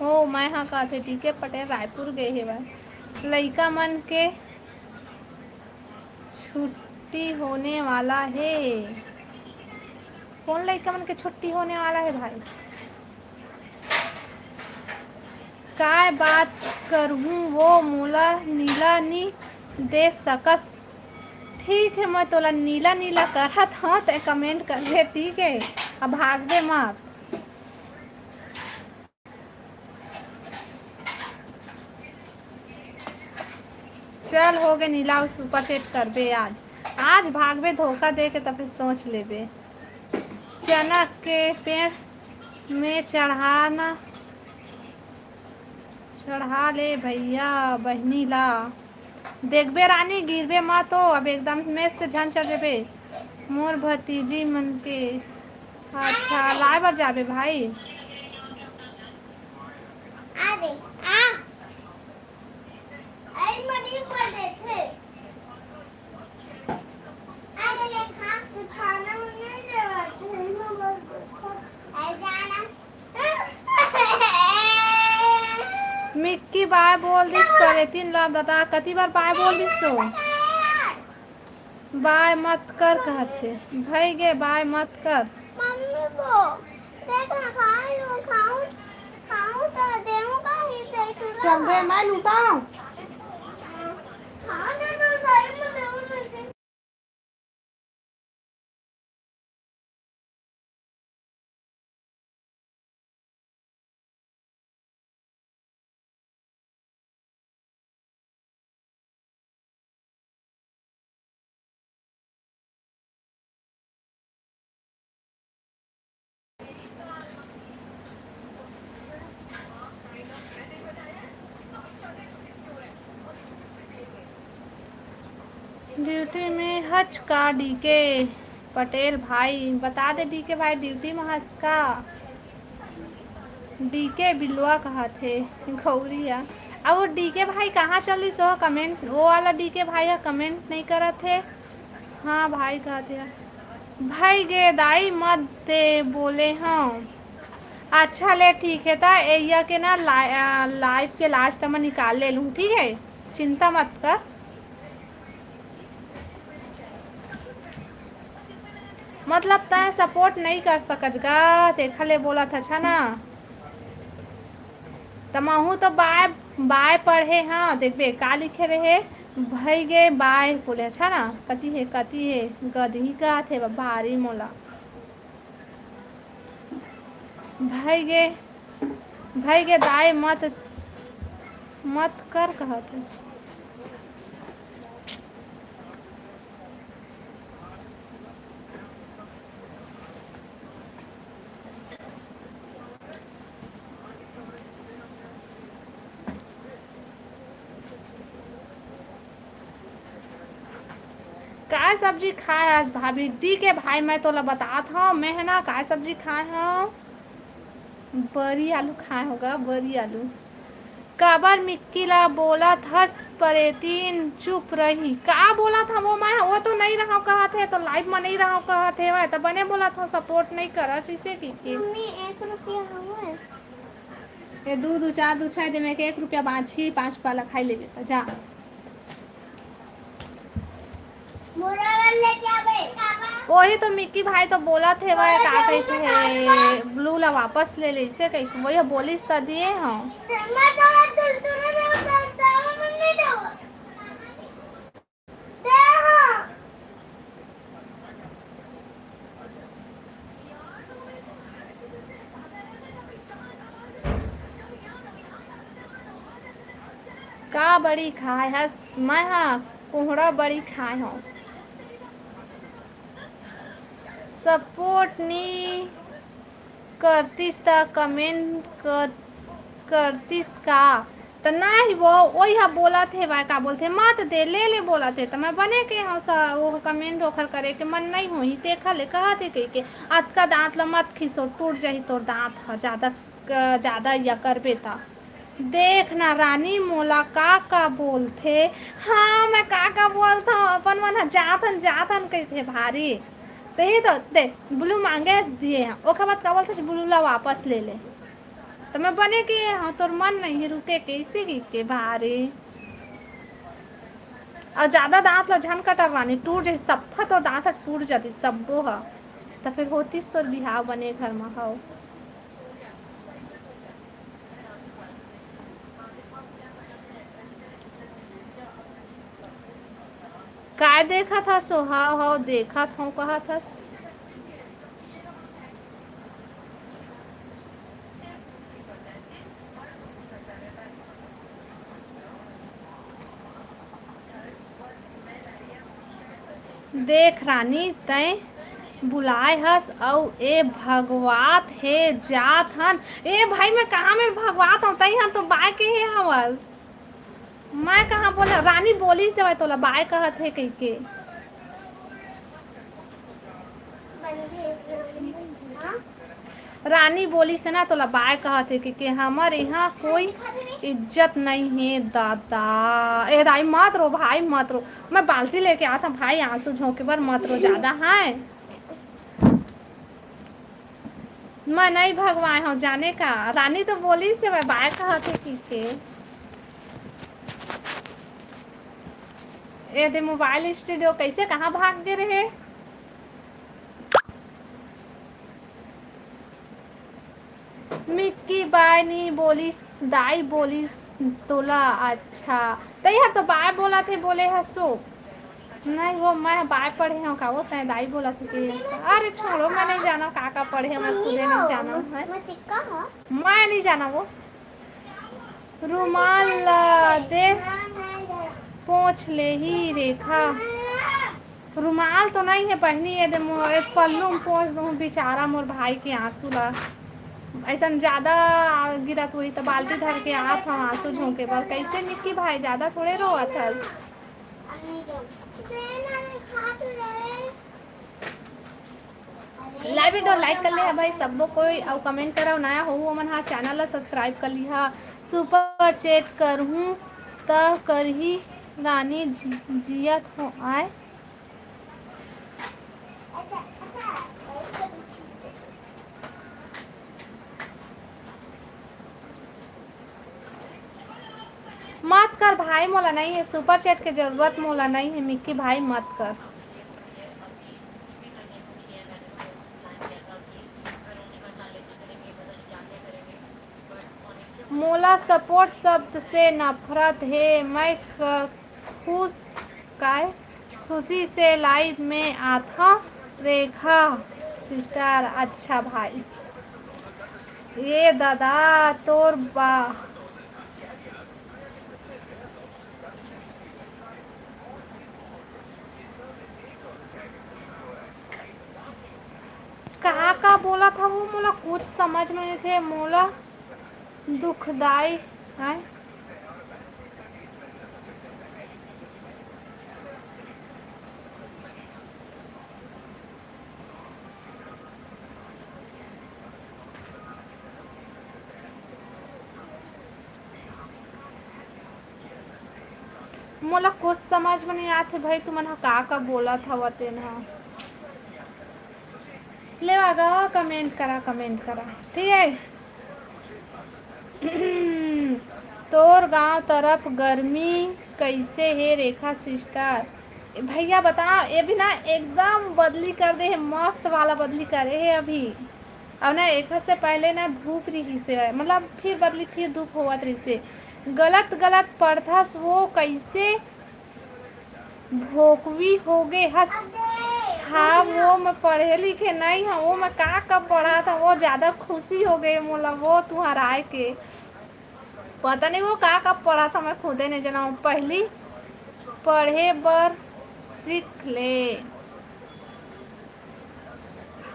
हो मैं हाँ कहा थे टीके पटेल रायपुर गए है भाई। लइका मन के छुट्टी होने वाला है। कौन लइका मन के छुट्टी होने वाला है भाई? काय बात करहूँ वो मोला नीला नी दे सकस। ठीक है मैं तोला नीला नीला करत हूँ तो कमेंट कर दे ठीक है। अब भाग दे मत। चल हो गए नीला उस ऊपर चेक कर बे आज भागबे धोखा दे के तो फिर सोच लेबे। चना के पेड़ में चढ़ा ले भैया बहनी ला। देखबे रानी गिरबे माँ तो अब एकदम मेज से झन चढ़ जेबे। मोर भतीजी मन के अच्छा लाए बर जाबे भाई। मिक्की बाय बोल दिस करे 3 लाख दादा कति बार बाय बोल दिस तो बाय मत कर कहते भाई गे बाय मत कर। मम्मी वो देखना खाऊं तो देऊंगा ही देख चल दे मैं लूटाऊं। हाँ दे दो सही में देऊं। ड्यूटी में हच का डीके पटेल भाई बता दे डीके भाई ड्यूटी में हंस का। डीके बिलवा कहा थे गौरिया। अब वो डीके भाई कहाँ चली सो कमेंट वो वाला डीके भाई का कमेंट नहीं करा थे। हाँ भाई कहा थे भाई गे दाई मत दे बोले हाँ। अच्छा ले ठीक है था एरिया के ना लाइव के लास्ट में निकाल ले लूँ ठीक है चिंता मत कर। मतलब तय सपोर्ट नहीं कर सकजगा देखा ले बोला था अच्छा ना तमाहू तो बाय बाय पढ़े हाँ देखबे का लिखे रहे भाई गे बाय बोले अच्छा ना कति है गदही का थे भारी मोला भाई गे दाई मत कर कहते। काय सब्जी खाए आज भाभी डी के भाई मैं तो बतात हूँ मैं है ना काय सब्जी खाए हूँ बरी आलू खाए होगा बरी आलू। काबर मिक्की ला बोला था परे 3 चुप रही का बोला था वो तो नहीं रहा कहा थे तो लाइव में नहीं रहा कहा थे वह तो बने बोला था सपोर्ट नहीं करा इसे की मम्मी 1 रुपया हुआ ये दूध चार दूध छाई दे मैं 1 रुपया 5 पाला खाई ले जा। वही तो मिक्की भाई तो बोला थे वह का कहते है ब्लू ला वापस ले ले इसे कही वही बोलिस तो दिए हाँ। का बड़ी खाए हस मैं हाँ कोहड़ा बड़ी खाए हूँ सपोर्ट नहीं करतीस ता कमेंट करतीस का तो नहीं वो यहाँ बोला थे भाई का बोलते मत दे ले बोला थे तो मैं बने के हाँ वो कमेंट ओखर करे के मन नहीं हो ही देखा ले कहा थे कही के आज का दांत ला मत खींचो टूट जाही तोर दांत हाँ ज़्यादा या करबे था देखना रानी मोला का बोलथे। हाँ मैं का बोलता हूँ अपन मन जाथन जाथन कहते भारी। तही तो दे ब्लू मांगे दिए हैं ओखर बाद का बोलते ब्लू ला वापस ले ले। तो मैं बने के हाँ तोर मन नहीं रुके कैसे के भारी। और ज्यादा दांत ला झन कटर रानी टूट जाती सफ्फा तो दांत टूट जाती सब्बो ह। तो फिर होतीस तोर बिहाव बने घर में हो। काय देखा था सो हाव देखा था कहा था। देख रानी तय बुलाए हस औ ए भगवात हे जात हन। ए भाई मैं कहाँ में भगवात हूँ तई हम तो बाय के हे हवस। मैं कहाँ बोला रानी बोली से भाई तोला बाय कहत है कह के। रानी बोली से ना तोला बाय कहत है कि हमर यहाँ कोई इज्जत नहीं है दादा। ए दाई मत रो भाई मत रो। मैं बाल्टी लेके आता भाई आंसू झोंके बर मत रो ज्यादा है। मैं नहीं भगवाए हूँ जाने का रानी तो बोली से मैं बाय कहत है कि ए दे मोबाइल स्टूडियो कैसे कहाँ भाग गए रहे। मिक्की बाय नहीं बोलिस दाई बोलिस तोला अच्छा। तई हर तो बाय बोला थे बोले हसो। नहीं वो मैं बाय पढ़े हूँ का वो तय दाई बोला थे कि अरे छोड़ो मैं नहीं जाना का पढ़े मैं खुदे नहीं जाना है। मैं नहीं जाना वो। रुमाल दे पोंछ ले ही रेखा। रुमाल तो नहीं है पहनी है दे पल्लू में पोंछ दूँ बेचारा मोर भाई के आंसू ला। ऐसा ज्यादा गिरत हुई तो बाल्टी धर के आत हम आंसू झोंके पर कैसे मिक्की भाई ज्यादा थोड़े रोवत हस। लाइव वीडियो लाइक कर ले भाई सबको कोई और कमेंट करो नया हो मन हाँ चैनल ला सब्सक्राइब कर लिहा। सुपर चैट करहूँ त करही रानी जियत हो आए। मत कर भाई मोला नहीं है सुपर चैट के जरूरत मोला नहीं है मिक्की भाई मत कर। मोला सपोर्ट शब्द से नफरत है। मैं खुश काय खुशी से लाइव में आता रेखा सिस्टर अच्छा भाई। ये दादा तोर बा का बोला था वो मोला कुछ समझ में नहीं थे मोला दुखदाई है। मोला कुछ समझ में नहीं आते भाई तू मन का बोला था वते ना। ले आगा कमेंट करा ठीक है। तोर गांव तरफ गर्मी कैसे है रेखा सिस्टर। भैया बता ये भी ना एकदम बदली कर दे है मस्त वाला बदली करे है अभी। अब ना एक से पहले ना धूप रही से मतलब फिर बदली फिर धूप होवत रही से गलत गलत पढ़थस वो कैसे भोकवी हो गए हस। हाँ वो मैं पढ़े लिखे नहीं हूँ वो मैं का कब पढ़ा था वो ज़्यादा खुशी हो गई मोला वो तू हराए के। पता नहीं वो का कब पढ़ा था मैं खुदे नहीं जाना पहली पढ़े बर सीख ले।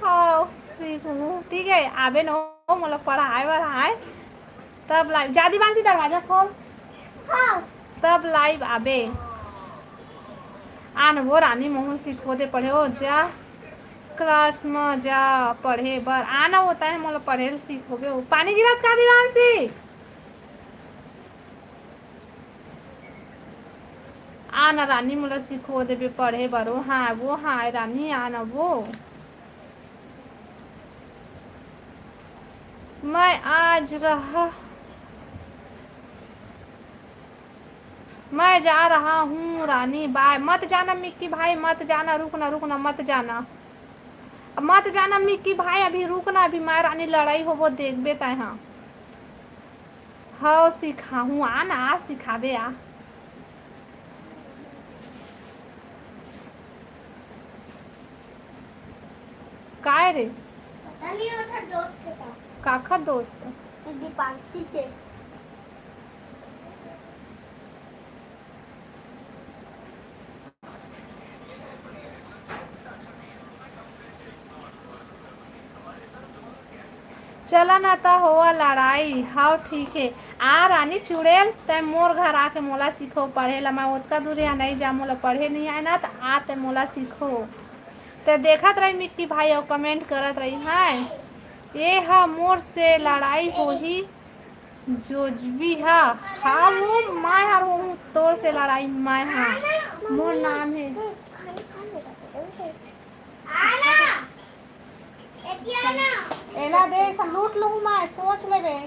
हाँ सीखूँ ठीक है आबे न मोला पढ़ाए बर आए तब लाइव जादी बांसी दरवाजा खोल। हाँ। तब लाइव आबे आन वो रानी मोहन सीखो दे पढ़े हो जा क्लास में जा पढ़े बर आना होता है मोला पढ़े सीखोगे पानी गिरत का दीवान सी। आना रानी मोला सिखो देबे पढ़े बरो हाँ वो हाँ रानी आना वो मैं आज रहा मैं जा रहा हूँ रानी बाय मत जाना मिक्की भाई मत जाना रुकना रुकना मत जाना मत जाना मिक्की भाई अभी रुकना अभी मैं रानी लड़ाई हो वो देखबे तय हाँ हाँ सिखाऊँ आ ना आ सिखाबे आ काय रे पता नहीं होता दोस्त का काका दोस्त दीपांशी के चला ना तो होआ लड़ाई हाँ ठीक है आ रानी चुड़ैल तय मोर घर आके मोला सीखो पढ़े ला मैं ओतका दूर यहाँ नहीं जा मोला पढ़े नहीं आए ना तो आ ते मोला सीखो ते देखत रही मिक्की भाई और कमेंट करत रही है ये हा मोर से लड़ाई होही जोजबी हा हाँ वो मैं हर हूँ तोर से लड़ाई मैं हाँ मोर नाम है एला दे ऐसा लूट लूँ मैं सोच लेबे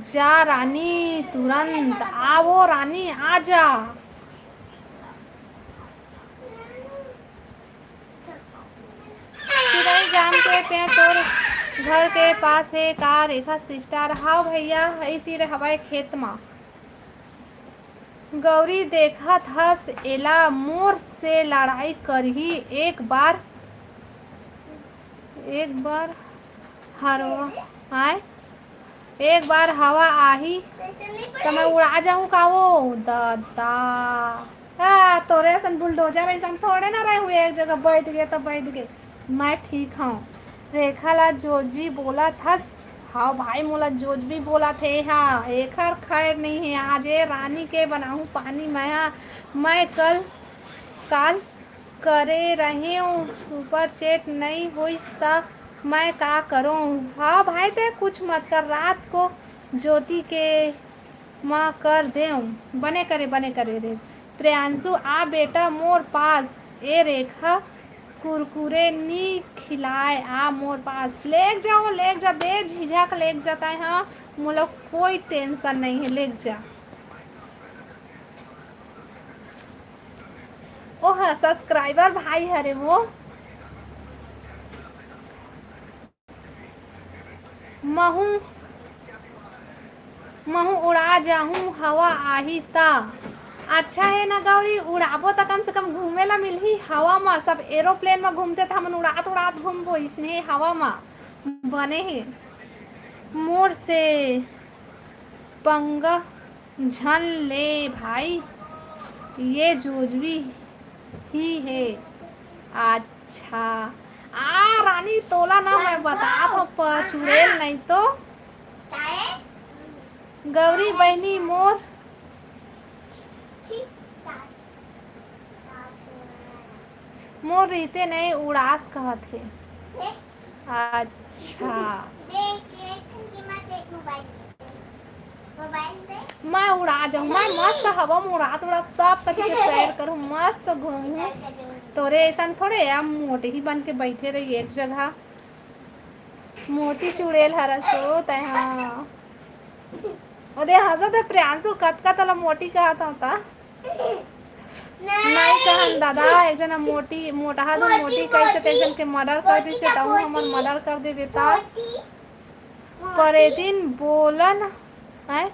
जा रानी तुरंत आओ रानी आ जा चिड़ई जाम के पेड़ तोर घर के पास है का रेखा सिस्टर हाँ भैया हई तीर हवाई खेत में गौरी देखत हस एला मोर से लड़ाई करही हरवा आए एक बार हवा आही तो मैं उड़ा जाऊं का वो दादा तोरे सन बुलडोजर ऐसा थोड़े ना रहे हुए एक जगह बैठ गए तो बैठ गए मैं ठीक हूँ रेखा ला जोज भी बोला था हाँ भाई मोला जोज भी बोला थे हाँ एकर खैर नहीं है आज ये रानी के बनाऊँ पानी मैं कल काल करे रही हूँ सुपर चेट नहीं हुई तब मैं का करूँ हाँ भाई ते कुछ मत कर रात को ज्योति के माँ कर दे बने करे रे प्रियांशु आ बेटा मोर पास ए रेखा कुरकुरे नी खिलाए आ मोर पास लेक जा बेझिझक लेक जाता है हाँ मोला कोई टेंशन नहीं है लेक जा ओह सब्सक्राइबर भाई हरे वो महू उड़ा जाऊँ हवा आही ता अच्छा है ना गौरी उड़ाबो तो कम से कम घूमे ला मिलही हवा में सब एरोप्लेन में घूमते तो हमन उड़ात उड़ात घूमबो इसने हवा में बने है मोर से पंगा झन ले भाई ये जोजवी ही है अच्छा आ रानी तोला ना मैं बता तो चुड़ैल नहीं तो गौरी बहनी मोर मोर रीते नहीं उड़ास कहत है अच्छा मैं उड़ा जाऊँ मैं मस्त हवा में उड़ात उड़ात सब कभी के सैर करूँ मस्त घूमूँ तोरे ऐसा थोड़े हम मोटे ही बन के बैठे रही एक जगह मोटी चुड़ैल हरसो तय हाँ ओदे हंसत है प्रियांशु कतका तला मोटी कहत होता नहीं कहन दादा एक जना मोटा दो मोटी कैसे तेजन के मर्डर कर दी से तहु हमर मर्डर कर दे बेटा करे दिन बोलन है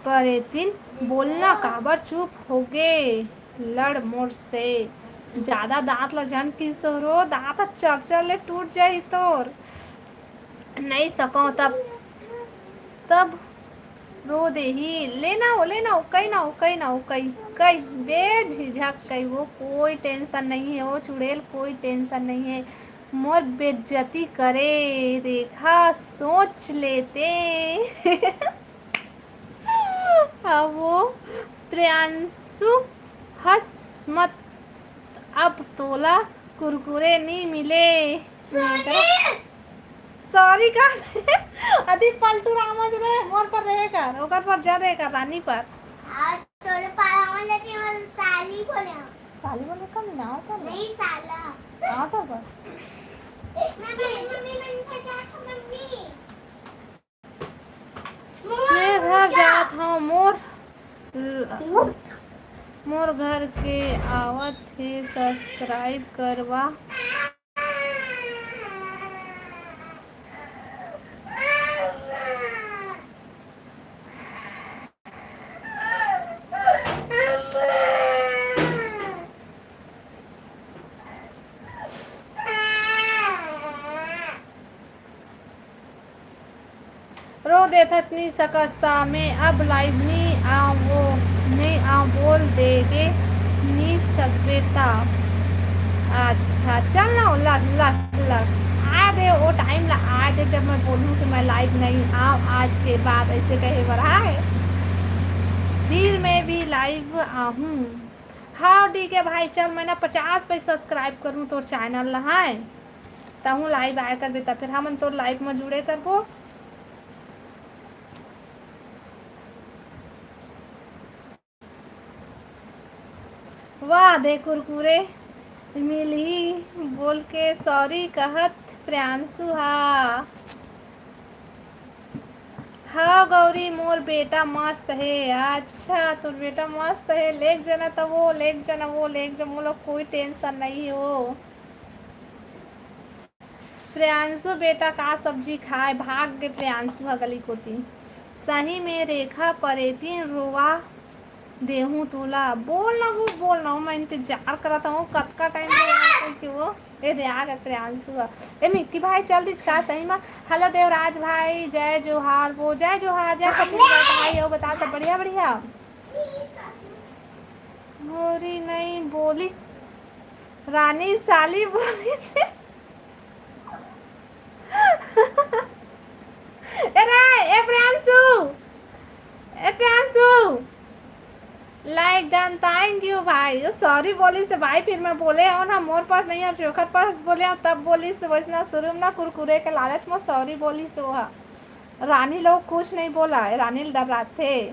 करे दिन बोलना काबर चुप हो गए लड़ मोर से ज्यादा दांत ल जन किशोरो दांत चरचर ले टूट जाही तोर नहीं सको तब रो दे ही लेना हो कई बेझिझक कई वो कोई टेंशन नहीं है वो चुड़ैल कोई टेंशन नहीं है मोर बेइज्जती करे रेखा सोच लेते अब वो प्रियांशु हंस मत अब तोला कुरकुरे नहीं मिले। सॉरी का अति पलटू रामज रे मोर पर रहेगा ओकर पर जा रहेगा रानी पर। आज तोरे पारा में लेके मैं साली बोले साली बोले कम ना होता नहीं साला आता पर मम्मी मम्मी मैं घर जाता मम्मी मैं घर जात हूँ मोर घर के आवत है सब्सक्राइब करवा। रो देथस नहीं सकस्ता मैं अब लाइव नहीं आवो नहीं आ बोल देगे नहीं सकता। अच्छा चल ना लग लग लग आ दे वो टाइम ला आ दे जब मैं बोलूँ कि मैं लाइव नहीं आऊँ आज के बाद ऐसे कहे बड़ा है फिर मैं भी लाइव आऊँ। हाँ ठीक है भाई चल मैं ना 50 पे सब्सक्राइब करूँ तो चैनल ला है तहूँ लाइव आया कर बेटा फिर हम तो लाइव में जुड़े करबो। वाह दे कुरकुरे मिली बोल के सॉरी कहत प्रियांशु। हाँ गौरी मोर बेटा मस्त है। अच्छा तो बेटा मस्त है लेक जना तो वो लेक जना वो लेक जब वो लोग कोई टेंशन नहीं हो। प्रियांशु बेटा का सब्जी खाए भाग के प्रियांशु गली कोती सही में रेखा परेती रोवा देहूँ तोला बोलना हूँ मैं इंतजार करता हूँ कत का टाइम कि वो ए दे आ गए प्रियांशु। ए मिक्की भाई चल दिच का सही में। हेलो देवराज भाई जय जोहार वो जय जोहार जय छत्तीसगढ़ भाई हो बता सब बढ़िया बढ़िया। गोरी नहीं बोली रानी साली बोली से ए Priyanshu like done thank you भाई सॉरी बोली से भाई फिर मैं बोले हो ना मोर पास नहीं है चोखर पास बोले हो तब बोली से वैसे शुरू में ना कुरकुरे के लालच में सॉरी बोली से वह रानी लोग कुछ नहीं बोला रानी डर रहा थे।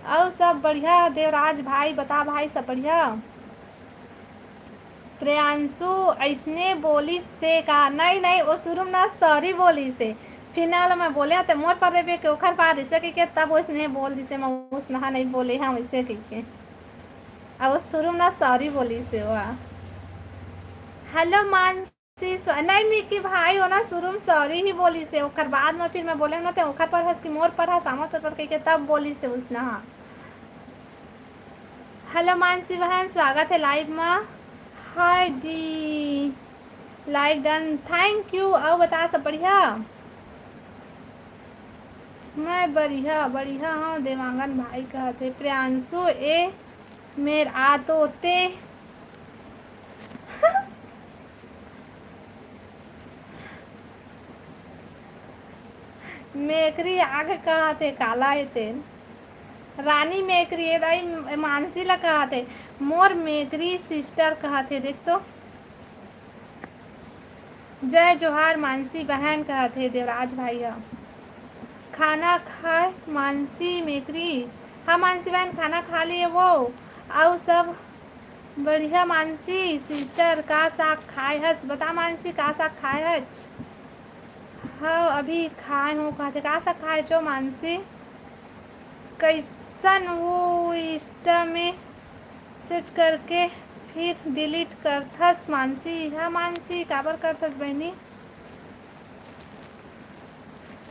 और सब बढ़िया देवराज भाई बता भाई सब बढ़िया। प्रियांशु ऐसने बोली से कहा नहीं वो शुरू में ना सॉरी बोली से फिनाल में बोले तो मोर पर रे के ओखर पार ऐसे के तब वैसने बोल दी से मैं उस नहा नहीं बोले हैं वैसे के अब शुरू में ना सॉरी बोली से वाह। हेलो मानसी नहीं मिकी भाई हो ना शुरू में सॉरी ही बोली से ओखर बाद में फिर मैं बोले ना तो ओखर पर हंस की मोर पर हंस आमत पर के तब बोली से उस नहा। हेलो मानसी बहन स्वागत है लाइव में। हाय दी लाइक डन थैंक यू। और बता सब बढ़िया। मैं बढ़िया हाँ देवांगन भाई कहते प्रियांशु ए मेर आ तोते मेकरी आग कहते काला है तेन रानी मेकरी है दाई मानसी ला कहते मोर मेकरी सिस्टर कहते देख तो जय जोहार मानसी बहन कहते देवराज भैया। खाना खाए मानसी मेकरी हाँ मानसी बहन खाना खा लिए वो और सब बढ़िया। मानसी सिस्टर का साग खाए हस बता मानसी का साग खाए हच। हाँ अभी खाए हूँ कहते का साग खाए चो मानसी कैसन वो इंस्टा में सर्च करके फिर डिलीट करथस मानसी। हाँ मानसी काबर करथस बहनी।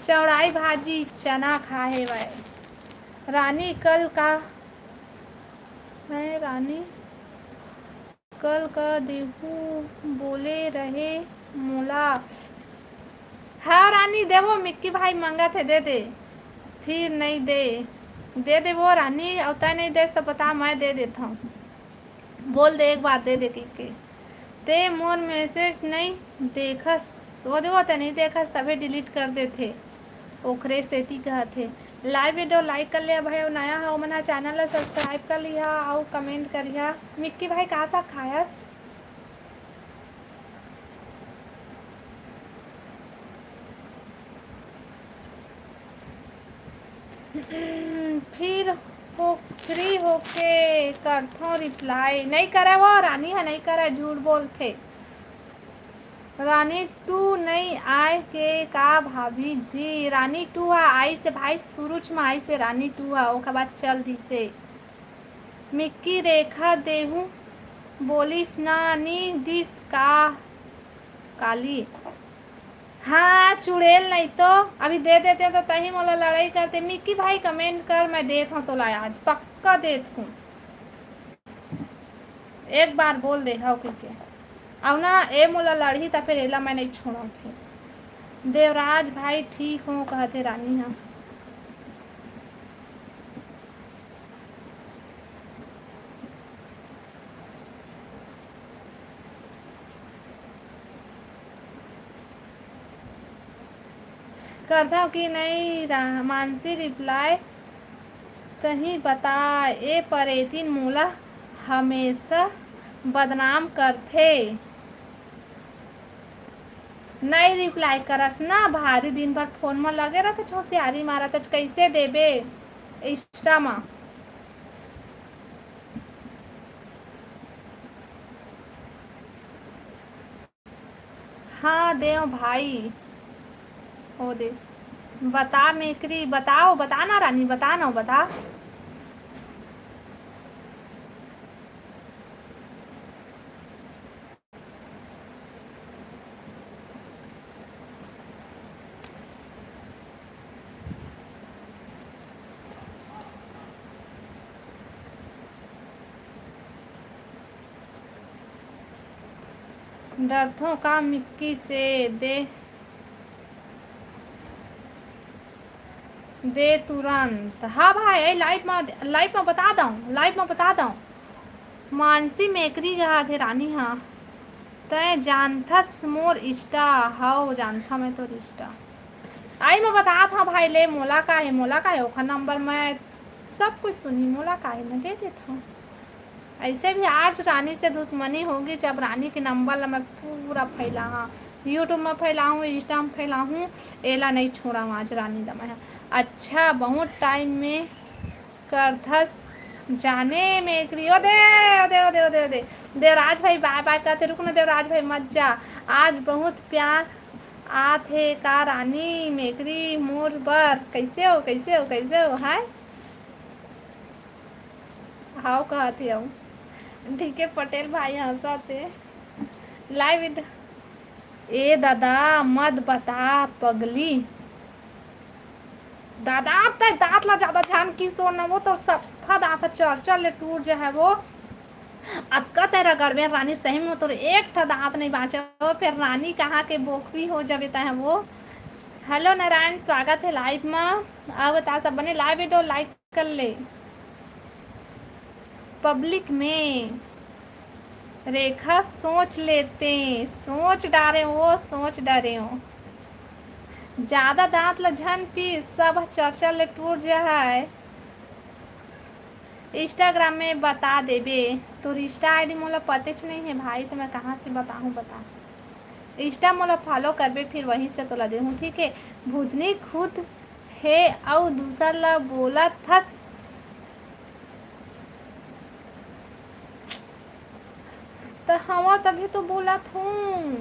चौड़ाई भाजी चना खाए वह रानी कल का मैं रानी कल का देहू बोले रहे मोला। हाँ रानी दे वो मिक्की भाई मंगा थे दे दे फिर नहीं दे वो रानी अवता नहीं दे तो बता मैं दे देता हूँ बोल दे एक बार दे के ते मोर मैसेज नहीं देखस, वो देखो ते नहीं देखस तभी डिलीट कर देथे, ओखरे सेती कहथे। लाइव वीडियो लाइक कर लिया भाई, नया हो मना चैनल ला सब्सक्राइब कर लिया और कमेंट करिया। मिक्की भाई का सा खायस? फिर हो फ्री होके करथो रिप्लाई, नहीं करे वो रानी है, नहीं करे, झूठ बोलथे। रानी टू नहीं आए के का भाभी जी? रानी टू आई से भाई सुरुच में आई से रानी टू आ, ओकर बाद चल दी से। मिक्की रेखा देहू बोलिस ना नी दिस का काली। हाँ चुड़ैल नहीं तो अभी दे देते तो तही मोला लड़ाई करते। मिक्की भाई कमेंट कर, मैं देत हूँ तो ला, आज पक्का देत हूँ, एक बार बोल दे हो के अब ना ए मोला लड़ी तो फिर एला मैं नहीं छोड़ा। फिर देवराज भाई ठीक हो कहते रानी। हाँ करता कि नहीं मानसी रिप्लाई तही बता, ए परेतिन मोला हमेशा बदनाम करथे। नहीं रिप्लाई करस ना, भारी दिन भर फोन में लगे रहते, होशियारी मारा तो कैसे देबे इंस्टा में। हाँ देव भाई हो दे। बता मेकरी, बताओ बताना रानी, बता ना बता। डरथों का मिक्की से दे तुरंत। हाँ भाई लाइव में बता दूँ, लाइव में बता दूँ। मानसी मेकरी गया थे रानी। हाँ तय जानथस मोर इष्टा, हाँ जानथा मैं तो रिश्ता। आई मैं बता था भाई ले, मोला का है, मोला का है ओखा नंबर मैं सब कुछ सुनी, मोला का है मैं दे देता हूँ। ऐसे भी आज रानी से दुश्मनी होगी जब रानी के नंबर ला मैं पूरा फैला, हाँ यूट्यूब में फैलाऊँ, इंस्टा में फैलाऊँ, एला नहीं छोड़ा हूँ आज रानी ला मैं। अच्छा बहुत टाइम में करथस जाने में क्रियो दे दे दे दे दे। देवराज भाई बाय बाय कहते, रुक ना देवराज भाई मत जा, आज बहुत प्यार आथे का रानी मेकरी मोर बर। कैसे हो कैसे हो कैसे हो? हाय हाउ कहती हूँ। ठीक है पटेल भाई हंसाते लाइव। ए दादा मत बता पगली, दादा तक दांत ला ज्यादा ध्यान की सोना, वो तो सफा दांत चर्चा ले टूट जो है वो। अक्का तेरा गड़बे रानी सही में तो एक ठा दांत नहीं बाँचे हो, फिर रानी कहाँ के बोखवी हो जब है वो। हेलो नारायण स्वागत है लाइव में। अब बता सब बने लाइव वीडियो लाइक कर ले। पब्लिक में रेखा सोच लेते, सोच डारे वो सोच डरे हो, ज्यादा दांत लझन पी सब चर्चा ले टूट जाए। इंस्टाग्राम में बता देबे तो इंस्टा आईडी मोला पतेच नहीं है भाई, तो मैं कहाँ से बताऊँ बता। इंस्टा मोला फॉलो करबे फिर वहीं से तो ला देहूँ, ठीक है। भूतनी खुद है और दूसरा ला बोला थस, तो हवा तभी तो बोला हूँ,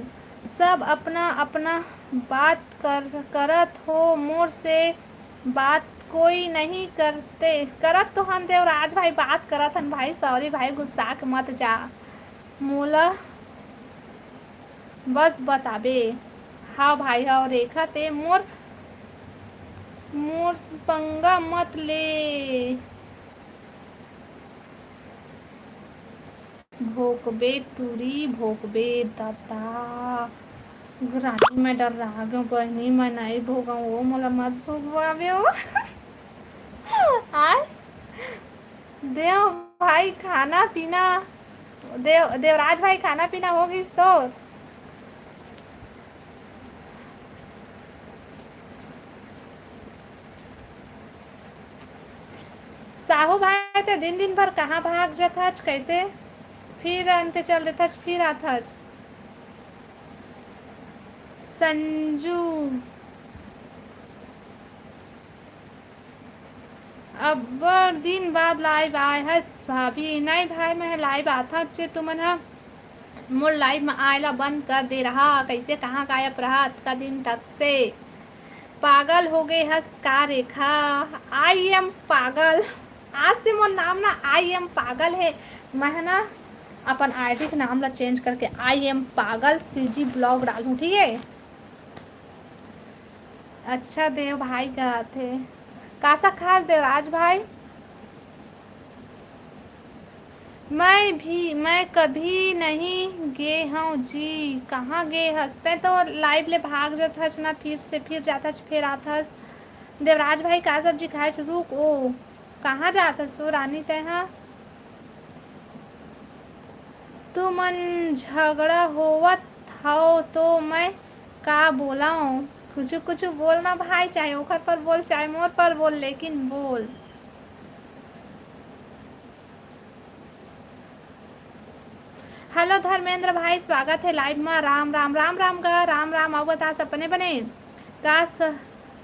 सब अपना अपना बात करत हो, मोर से बात कोई नहीं करते करत तो हम देवराज भाई बात करत हन भाई, सॉरी भाई गुस्सा के मत जा, मोला बस बताबे। हाँ भाई हाँ रेखा ते मोर मोर पंगा मत ले, भोकबे टूरी भोकबे दादा। रानी मैं डर रहा क्यों बहनी मैं नहीं भोगा वो, मोला मत भोगवावे हो। आय देव भाई खाना पीना देवराज भाई खाना पीना हो गई तो? साहू भाई तो दिन दिन भर कहाँ भाग जाता कैसे फिर अंते चल देता फिर आता? संजू अब दिन बाद लाइव आए हस भाभी नहीं भाई मैं लाइव आता चे तुमन हा मोर लाइव में आयला बंद कर दे रहा कैसे कहाँ गायब रहा का दिन तक से पागल हो गए हस का रेखा आई एम पागल आज से मोर नाम ना आई एम पागल है मैं ना अपन आईडी के नाम ला चेंज करके आई एम पागल सीजी ब्लॉग डालूं ठीक है। अच्छा देव भाई का थे कासा खास देवराज भाई मैं कभी नहीं गे हूँ जी कहाँ गे हंसते तो लाइव ले भाग जात हस ना फिर से फिर जात हस फिर आत हस देवराज भाई का सब्जी खाए रुक ओ कहाँ जात हस ओ रानी तय हाँ तू मन झगड़ा होवत हो तो मैं का बोलाऊँ कुछ कुछ बोलना भाई चाहे ओखर पर बोल चाहे मोर पर बोल लेकिन बोल। हेलो धर्मेंद्र भाई स्वागत है लाइव में राम राम राम राम का राम राम आओ बता सपने बने का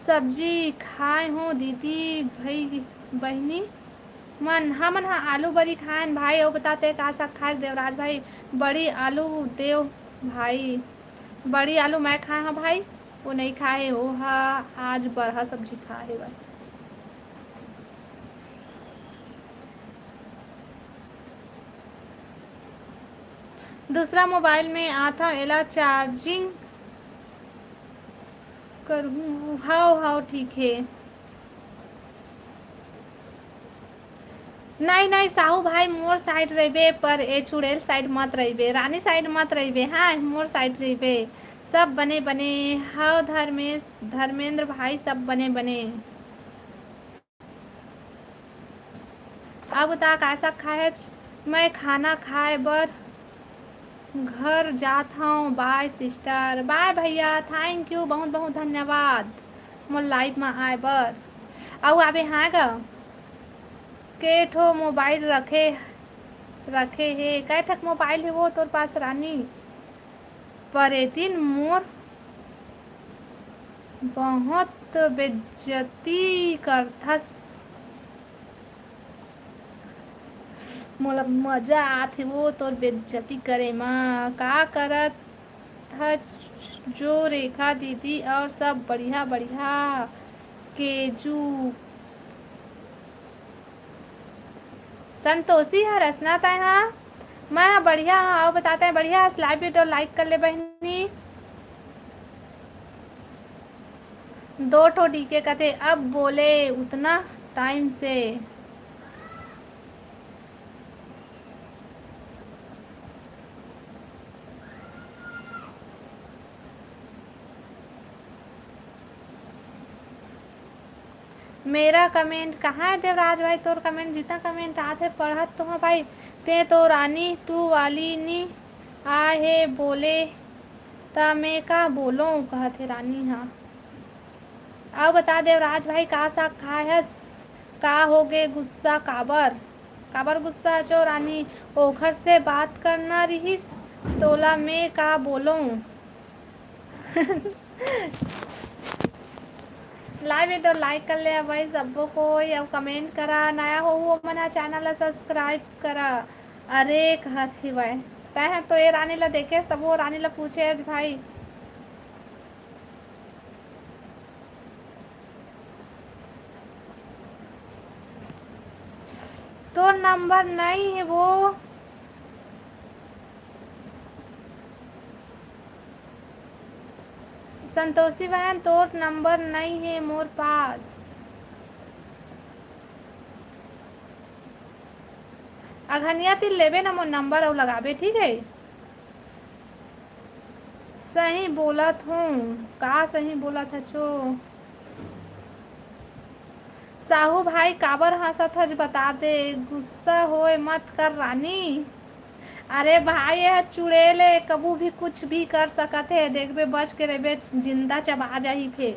सब्जी खाए हो दीदी भाई बहनी मन हमन हाँ आलू बड़ी खाए भाई और बताते का साग खाए देवराज भाई बड़ी आलू देव भाई बड़ी आलू मैं खाए हाँ भाई वो नहीं खाए हो हाँ आज बरहा सब्जी खाए भाई दूसरा मोबाइल में आता एला चार्जिंग करूँ हाउ हाउ ठीक है नहीं नहीं साहू भाई मोर साइड रहे पर ए चुड़ैल साइड मत रहे रानी साइड मत रहे हाँ मोर साइड रहे सब बने बने हाँ धर्मेंद्र भाई सब बने बने अब तक ऐसा खाए मैं खाना खाए बर घर जात हूँ बाय सिस्टर बाय भैया थैंक यू बहुत बहुत धन्यवाद मोर लाइव में आए बर अब अबे हाँ गा के ठो मोबाइल रखे रखे है कै ठक मोबाइल है वो तोर पास रानी परेतिन मोर बहुत बेज्जती करथस मोला मजा आथे वो तोर बेज्जती करे माँ का करत था जो रेखा दीदी और सब बढ़िया बढ़िया केजू संतोषी है रसना तय हाँ मैं हाँ बढ़िया हाँ आओ बताते हैं बढ़िया लाइव वीडियो लाइक कर ले बहनी दो ठो डीके कहते अब बोले उतना टाइम से मेरा कमेंट कहाँ है देवराज भाई तोर कमेंट जितना कमेंट आते पढ़त तो हाँ भाई ते तो रानी टू वाली नी आए है बोले ता मैं का बोलो कहते रानी हाँ अब बता देवराज भाई का सा खायस का हो गए गुस्सा काबर काबर गुस्सा जो रानी ओखर से बात करना रहीस तोला मैं का बोलूं लाइव वीडियो लाइक कर ले भाई सबको को या कमेंट करा नया हो वो मना चैनल सब्सक्राइब करा अरे कहत ही भाई तय तो ये रानी ला देखे सब वो रानी ला पूछे आज भाई तो नंबर नहीं है वो संतोषी बहन तो नंबर नहीं है मोर पास अघनिया ती लेबे ना मोर नंबर और लगाबे ठीक है सही बोलत हूँ का सही बोलत है छो साहू भाई काबर हंसत हज बता दे गुस्सा होए मत कर रानी अरे भाई यह चुड़ैल कबू भी कुछ भी कर सकत है, देखबे बच के रहबे जिंदा चबा जाही फिर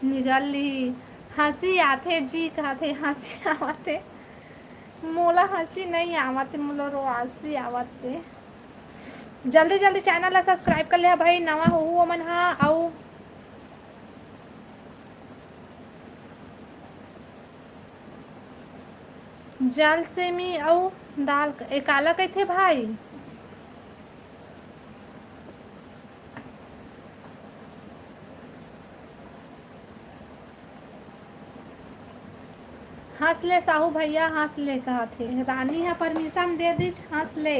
निगल ली। हंसी आथे जी कहते हंसी आवते, मोला हंसी नहीं आवते, मोला रोआसी आवते। जल्दी जल्दी चैनल ला सब्सक्राइब कर ले भाई, नवा हो मन हा। आउ जल से मी आउ दाल काला कहते भाई। हंस ले साहू भैया हंस ले कहा थे, रानी है परमिशन दे दी हंस ले।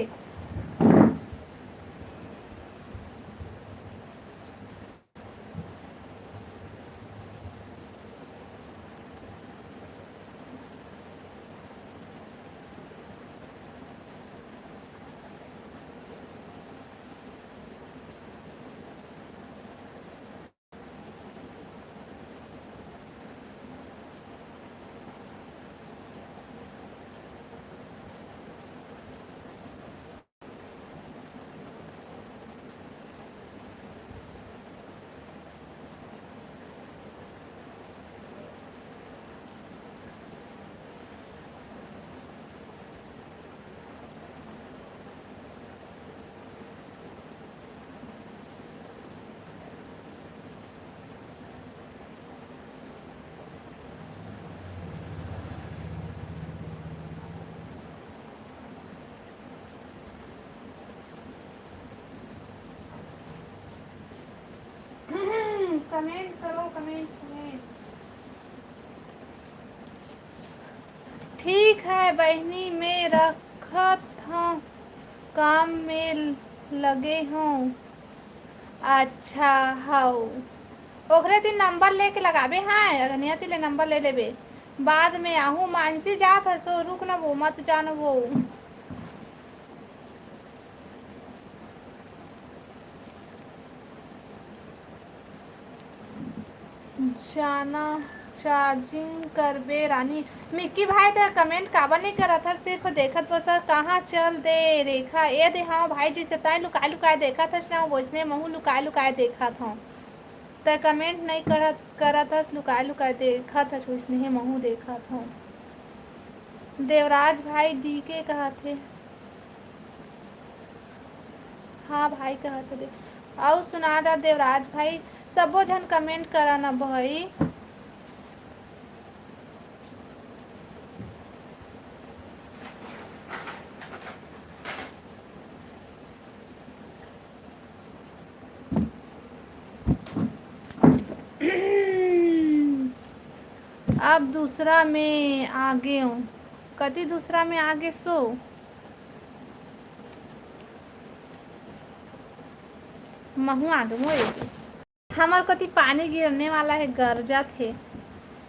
कमेंट करो कमेंट कमेंट। ठीक है बहनी मैं रखत हूँ, काम में लगे हूँ। अच्छा हाउ ओकरे दिन नंबर लेके लगाबे हैं, अगनिया तिले नंबर ले लेबे, बाद में आहू मानसी जात है सो रुक न वो मत जान वो। जाना चार्जिंग करबे रानी। मिक्की भाई तो कमेंट काबर नहीं करा था, सिर्फ देखत बस कहाँ चल दे रेखा ये दे। हाँ भाई जी से तय लुकाए लुकाए देखा था ना, वैसने महू लुकाए लुकाए देखा था, तय कमेंट नहीं करा था, लुकाए लुकाए देखा था, वैसने ही महू देखा था। देवराज भाई डी के कहा थे। हाँ भाई कहा थे दे और सुना रहा देवराज भाई सबो जन कमेंट करा ना भाई। अब दूसरा में आगे हूँ, कति दूसरा में आगे सो महू आ दूँ। हमार कति पानी गिरने वाला है, गरजत है।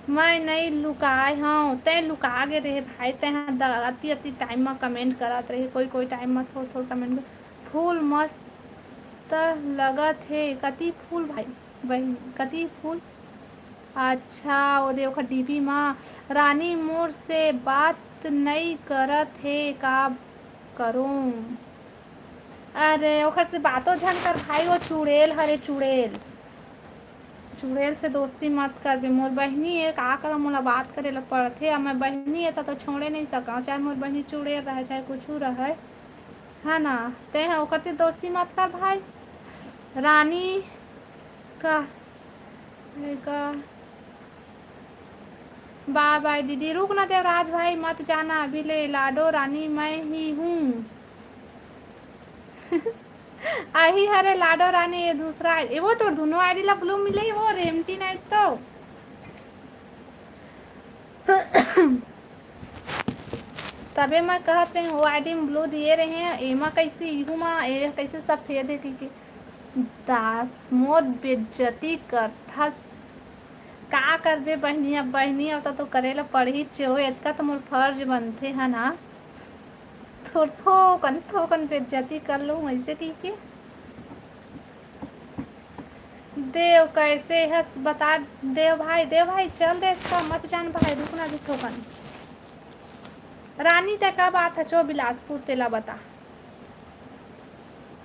मैं नहीं लुकाए हूँ, तय लुका गे रहे भाई, तय अति अति टाइम में कमेंट करत रहे, कोई कोई टाइम में थोड़ा थोड़ा कमेंट। फूल मस्त लगत है, कति फूल भाई बहन कति फूल। अच्छा वो देखो डीपी माँ रानी मोर से बात नहीं करत है का करूँ। अरे ओखर से बातों झन कर भाई, वो चुड़ैल हरे चुड़ैल, चुड़ैल से दोस्ती मत कर बे। मोर बहनी है का कर मोला बात करे ला पड़थे, अब मैं बहनी है तो छोड़े नहीं सका, चाहे मोर बहनी चुड़ैल रहे चाहे कुछ रहे है ना। ते ओकर से दोस्ती मत कर भाई। रानी का बाय बाय दीदी। रुक ना देवराज भाई मत जाना अभी ले, लाडो रानी मैं ही हूँ। आही हरे लाडो रानी ये दूसरा ये वो तो दोनों आईडी ला ब्लू मिले वो रेमटी नहीं तो। तबे मैं कहते हैं वो आईडी में ब्लू दिए रहे हैं, एमा कैसे इहू माँ ए कैसे सब फेद है कि दांत मोर बेइज्जती करथस का करबे बहनिया। बहनी अब तो करेला पढ़ी चो इतना तो मोर फर्ज बनते है ना, थोकन बेइज्जती कर लूँ ऐसे की देव कैसे हंस बता। देव भाई चल दे इसका मत जान भाई, रुकना भी थोकन। रानी तक का बात है चो बिलासपुर तेला बता।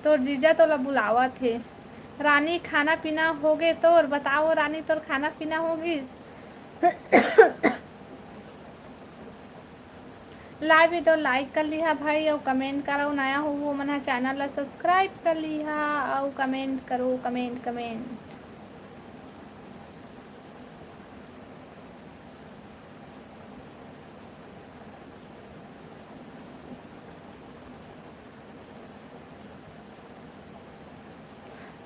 तोर जीजा तो ला बुलावा थे। रानी खाना पीना हो गए तोर? बताओ रानी, तोर खाना पीना हो गइस? लाइव वीडियो लाइक कर लिहा भाई, और कमेंट करो। नया हो वो मन चैनल ला सब्सक्राइब कर लिहा, और कमेंट करो, कमेंट कमेंट।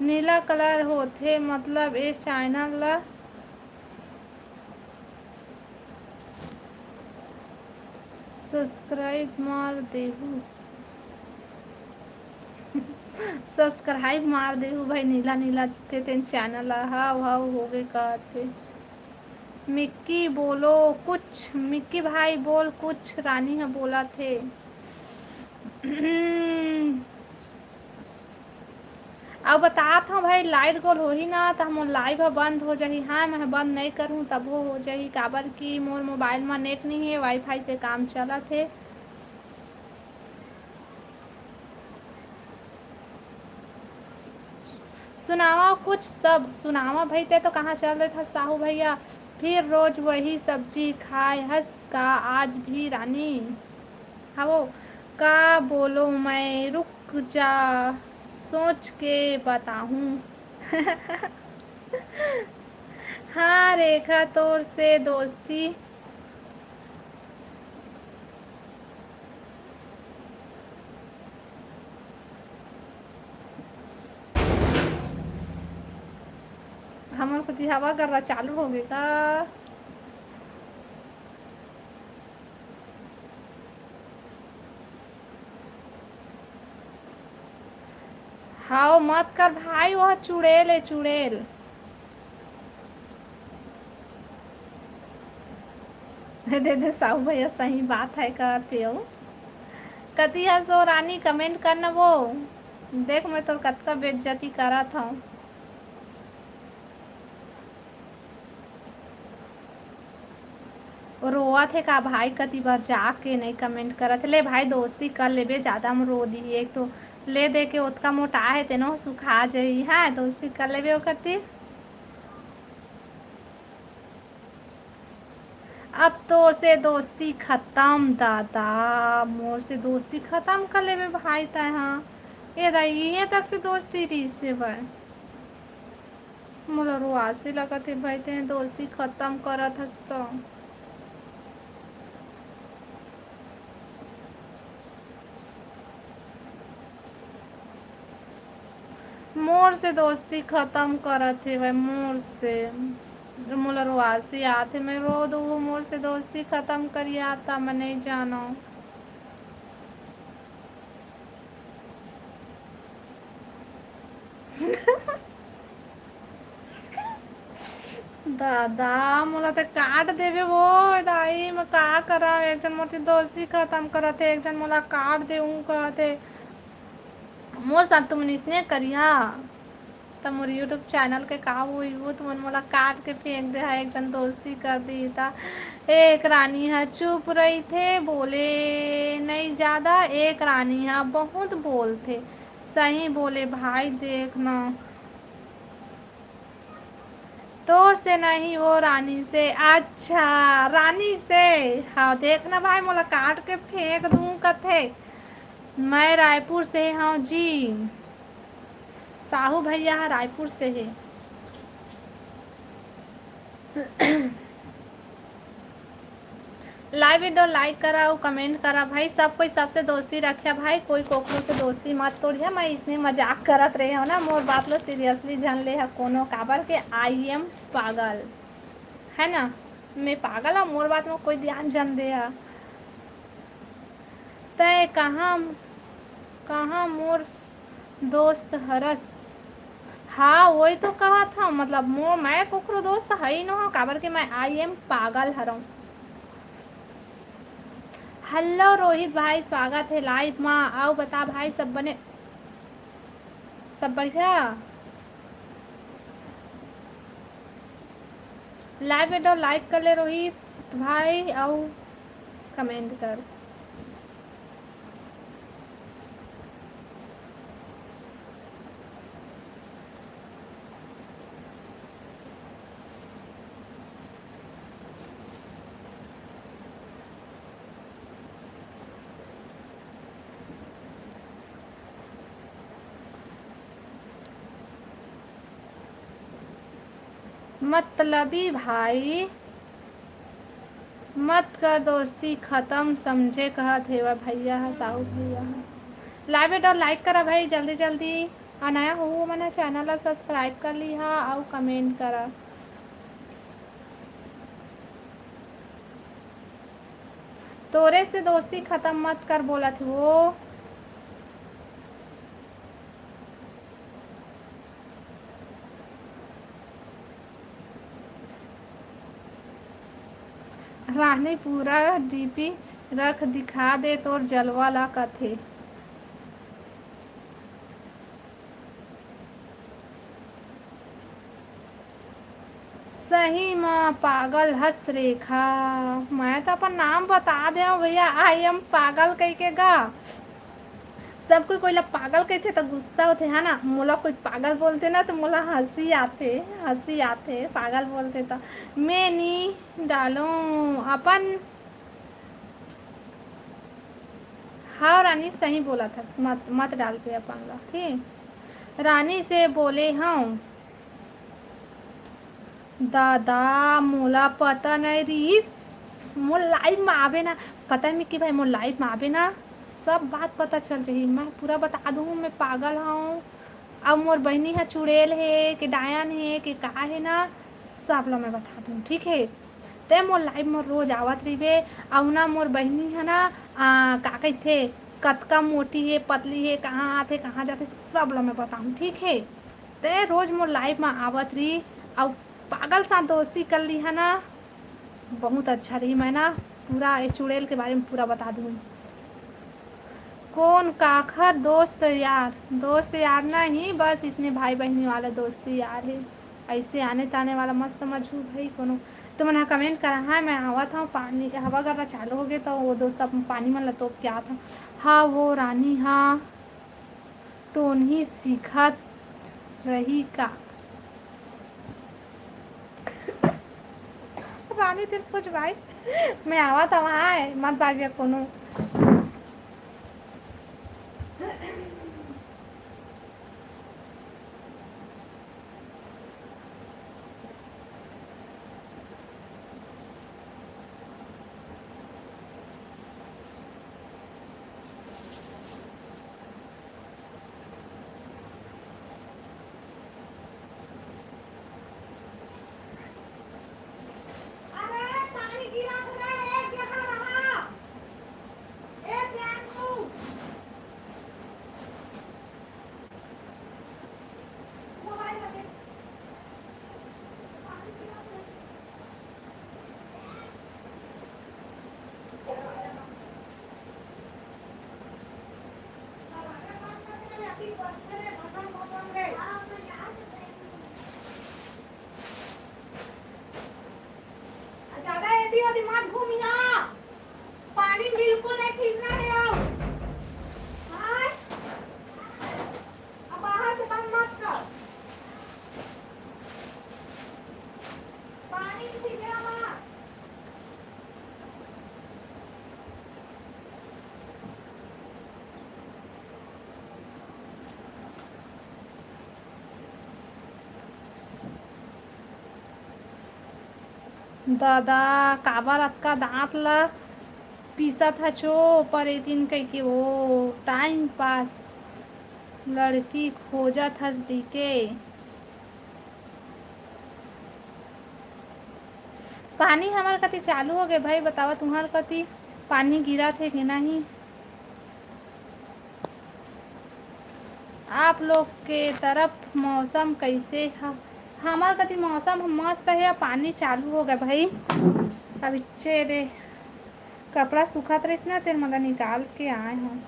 नीला कलर होथे मतलब ए चैनल ला सब्सक्राइब मार देहू। सब्सक्राइब मार देहू भाई, नीला नीला थे तेन चैनल हाव हाव हो गए कहते। मिक्की बोलो कुछ, मिक्की भाई बोल कुछ, रानी है बोला थे। अब बतात हूँ भाई, लाइट गोल हो ही ना तो मोर लाइव बंद हो जाही। हाँ मैं बंद नहीं करूँ तब वो हो जाही, काबर की मोर मोबाइल में नेट नहीं है, वाईफाई से काम चला थे। सुनावा कुछ, सब सुनावा भाई। ते तो कहाँ चल रहे था साहू भैया? फिर रोज वही सब्जी खाए हंस का आज भी रानी? हाँ का बोलो मैं, रुक जा सोच के बताऊँ। हाँ रेखा तोर से दोस्ती हमन कुछ हवा कर रहा चालू हो गई का? हाँ मत कर भाई, वह चुड़ैल है चुड़ैल। दे दे साहू भैया, सही बात है कहते हो। कती हंसो रानी, कमेंट करना वो। देख मैं तो कतका बेइज्जती करत हूँ। रोआ थे का भाई? कती बार जाके नहीं कमेंट करत। ले भाई दोस्ती कर लेबे, ज्यादा में रो दी एक तो ले दे के ओतका मोटा है तेनो सुखा जाई। हाँ दोस्ती कर लेबे ओकती। अब तो से दोस्ती खत्म दादा, मोर से दोस्ती खत्म कर लेबे भाई तय। हाँ ये दाई ये तक से दोस्ती रही से भाई, मोला रुआ से लगत है भाई ते दोस्ती खत्म करत हस तो। मोर से दोस्ती खत्म करत है भाई, मोर से मोला रुआसी आते मैं रो दू, मोर से दोस्ती खत्म करिए आता मैं नहीं जानो। दादा मोला तो काट देवे वो दाई, मैं का करा? एक जन मोर दोस्ती खत्म करत है, एक जन मोला काट दे कहते। मोर साथ तुम इसने करिया तब मोर यूट्यूब चैनल के का हुई वो तुमन मोला काट के फेंक दे है। एक जन दोस्ती कर दी था। एक रानी है चुप रही थे, बोले नहीं ज्यादा। एक रानी है बहुत बोलते। सही बोले भाई, देखना तोर से नहीं वो रानी से। अच्छा रानी से, हाँ देखना भाई मोला काट के फेंक दूँ कथे। मैं रायपुर से हाँ जी, साहू भैया रायपुर से है। लाइव वीडियो लाइक करा और कमेंट करा भाई। सब कोई सबसे दोस्ती रखे भाई, कोई कोकरो से दोस्ती मत तोड़िए। मैं इसने मजाक करत रहे हो ना, मोर बात लो सीरियसली जन ले है कोनो, काबर के आई एम पागल है ना। मैं पागल हूँ, मोर बात में कोई ध्यान जन दे है। तय कहाँ कहाँ मोर दोस्त हरस? हाँ वही तो कहा था, मतलब मोर मैं कोकरो दोस्त है ही ना, काबर के मैं आई एम पागल हरऊँ। हेलो रोहित भाई, स्वागत है लाइव में। आओ बता भाई, सब बने सब बढ़िया? लाइव वीडियो लाइक कर ले रोहित भाई, आओ कमेंट कर। मतलबी भाई मत कर दोस्ती खत्म समझे कहत हेवा भैया है साहू भैया है। लाइव और लाइक करा भाई जल्दी जल्दी। और नया हो मैंने चैनल सब्सक्राइब कर ली हा और कमेंट करा। तोरे से दोस्ती खत्म मत कर बोला थी वो। रानी पूरा डीपी रख दिखा दे तोर जलवा ला कथे। सही माँ पागल हंस रेखा। मैं तो अपन नाम बता दे भैया आई एम पागल कह के गा। सब कोई ला पागल कहते तो गुस्सा होते है ना। मोला कोई पागल बोलते ना तो मोला हंसी आते पागल बोलते तो मैं नहीं डालो अपन। हाँ रानी सही बोला था मत मत डाल पे अपन ला ठीक। रानी से बोले हाँ दादा मोला पता नहीं रीस मोर लाइफ में आवे ना। पता नहीं कि भाई मोर लाइफ में आवे ना सब बात पता चल जाही। मैं पूरा बता दूँ मैं पागल हूँ। अब मोर बहनी है चुड़ैल है कि डायन है कि का है ना सब ला मैं बता दूँ ठीक है। ते मोर लाइफ में रोज आवत रहिबे। और ना मोर बहनी है ना का कहते कतका मोटी है पतली है कहाँ आते कहाँ जाते सब ला मैं बताऊँ ठीक है। ते रोज मोर लाइफ में आवत रही और पागल साथ दोस्ती कर ली है ना बहुत अच्छा रही। मैं ना पूरा एक चुड़ैल के बारे में पूरा बता दूँ। कौन काखर दोस्त यार नहीं बस इसने भाई बहनी वाला दोस्ती यार है। ऐसे आने ताने वाला मत समझू भाई कोनो। तो मैंने कमेंट करा हाँ मैं आवा था पानी हवा करना चालू हो गया तो वो दोस्त सब पानी में लतोप के आ था। हाँ वो रानी हाँ टोन ही सीखत रही का। रानी तेरे कुछ भाई मैं आवा था वहाँ है मत भाग्य कोनो। दिमाग घूमी ना पानी बिल्कुल नहीं खींचना है अब बाहर से बंद मत कर पानी खींचना मत। दादा काबर अतका दांत ला पीसत हचो पर ए दिन कह के वो टाइम पास लड़की खोजत हस डीके। पानी हमार कति चालू हो गए भाई बतावा तुम्हार कति पानी गिरा थे कि नहीं। आप लोग के तरफ मौसम कैसे है। हमार कति मौसम मस्त है पानी चालू हो गया भाई। अभी दे कपड़ा सूखत रही ना तेरे मतलब निकाल के आए हम।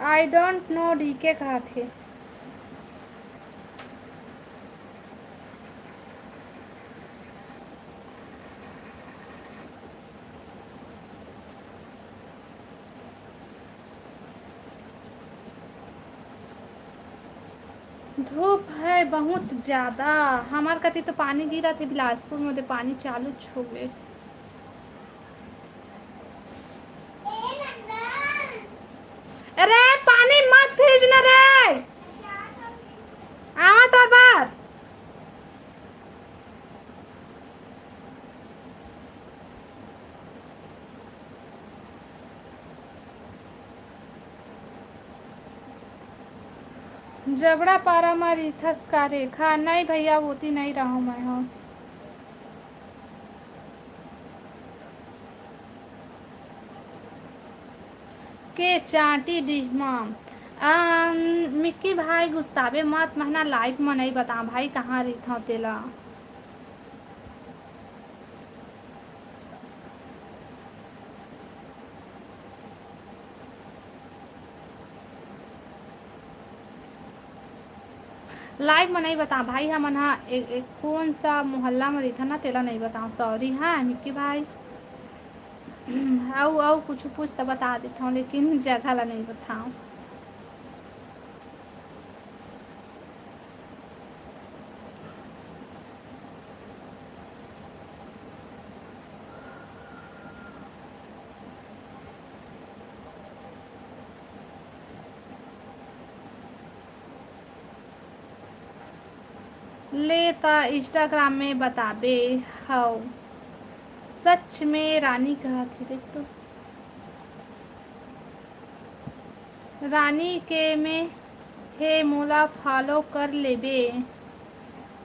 आई डोंट नो डीके कहा थे। धूप है बहुत ज्यादा हमार कति तो पानी गिरा थे बिलासपुर में पानी चालू छो गए। अरे पानी मत भेजना रे। जबड़ा पारा मरीथस का रेखा नहीं भैया होती नहीं रहा हूँ मैं। हाँ के चाटी डिहमा मिक्की भाई गुस्साबे मत महना लाइफ में नहीं बता भाई कहाँ रही था तेला। लाइव में नहीं बता भाई हम हाँ एक कौन सा मोहल्ला में रही था ना तेला नहीं बता सॉरी हाँ मिक्की भाई। आओ कुछ पूछ तो बता देता हूँ लेकिन जगह ला नहीं बताऊँ। लेता इंस्टाग्राम में बताबे हाउ सच में रानी कहा थी देख तो रानी के में हे मोला फॉलो कर लेबे।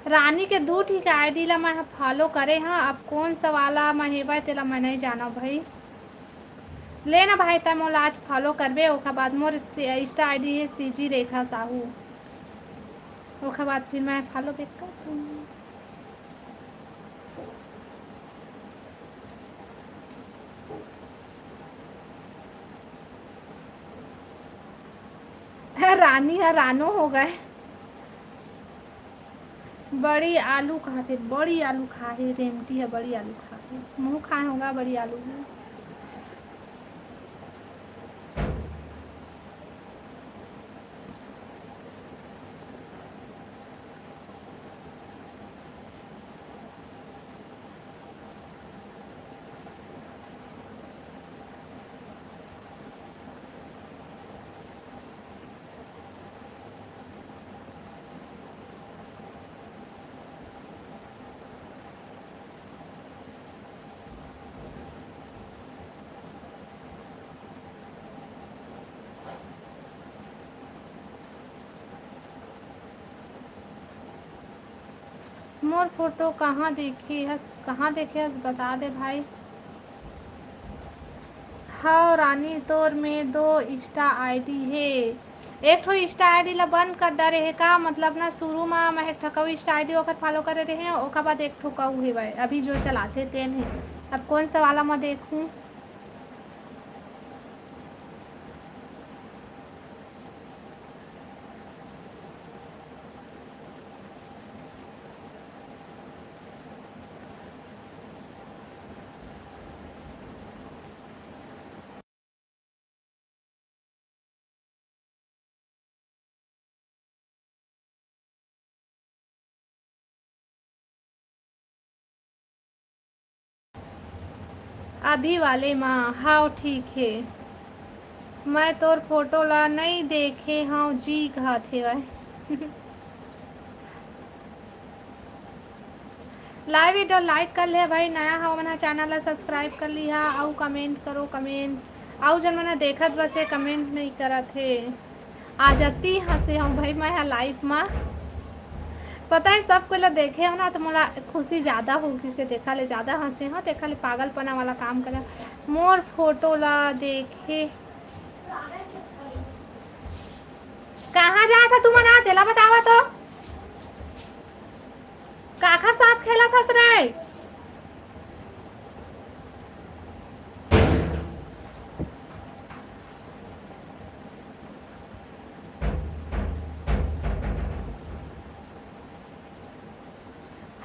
रानी के दू ठीक आईडी ला मैं फॉलो करे हाँ अब कौन सा वाला मैं हेबा तेला मैं नहीं जाना भाई। लेना भाई तय मोला आज फॉलो करबे ओखा बाद मोर इंस्टा आईडी है सीजी रेखा साहू ओखा बाद फिर मैं फॉलो बैक कर दूँ। रानी है रानो हो गए। बड़ी आलू कहा थे बड़ी आलू खा है रेमती है बड़ी आलू खा है मुँह खाए होगा बड़ी आलू है। मोर फोटो कहाँ देखे हस बता दे भाई। हाँ रानी तोर में दो इंस्टा आईडी है एक ठो इंस्टा आईडी ला बंद कर डरे है का मतलब ना शुरू में मैं एक ठो इंस्टा आईडी ओकर फॉलो करे रहे ओकर बाद एक ठो कहू है भाई अभी जो चलाते तेन है अब कौन सा वाला मैं देखूं। अभी वाले माँ हाँ ठीक है मैं तोर फोटो ला नहीं देखे हाँ जी कहा थे भाई। लाइव वीडियो लाइक कर ले भाई नया हो मना चैनल ला सब्सक्राइब कर ली हा आउ कमेंट करो कमेंट आउ जन मना देखत बस ये कमेंट नहीं करत है। आ जाती हंसे हूँ भाई मैं यहाँ लाइव में पता है सब कोई ला देखे हो ना तो मोला खुशी ज़्यादा होगी से देखा ले ज़्यादा हंसे हो देखा ले पागलपना वाला काम करे मोर फोटो ला देखे कहाँ जा था तुम ना तेला बतावा तो काखर साथ खेला था रे।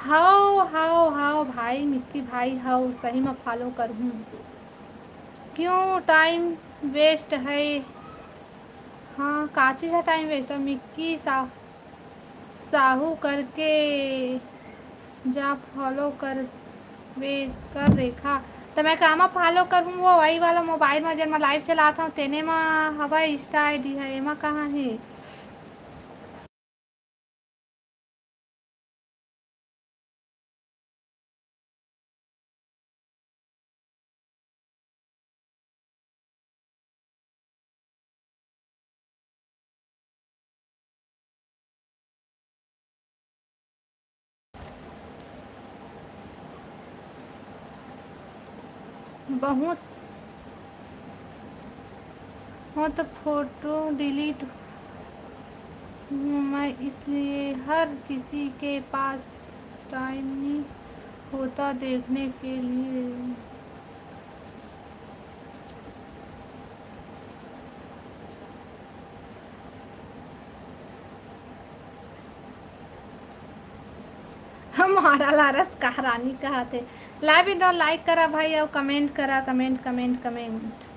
हाओ भाई मिक्की भाई हाओ सही में फॉलो कर हूँ क्यों टाइम वेस्ट है। हाँ का चीज़ है टाइम वेस्ट है मिक्की साहू करके जा फॉलो कर वे कर रेखा तो मैं कहाँ फॉलो करूँ वो वही वाला मोबाइल में जब मैं लाइव चलाता हूँ तेने में हवा इंस्टा आईडी है एमा कहाँ है। बहुत हो तो फोटो डिलीट हूँ मैं, इसलिए हर किसी के पास टाइम नहीं होता देखने के लिए। हमारा लारस कहारानी कहा थे। लाइव वीडियो लाइक करा भाई और कमेंट करा, कमेंट कमेंट कमेंट।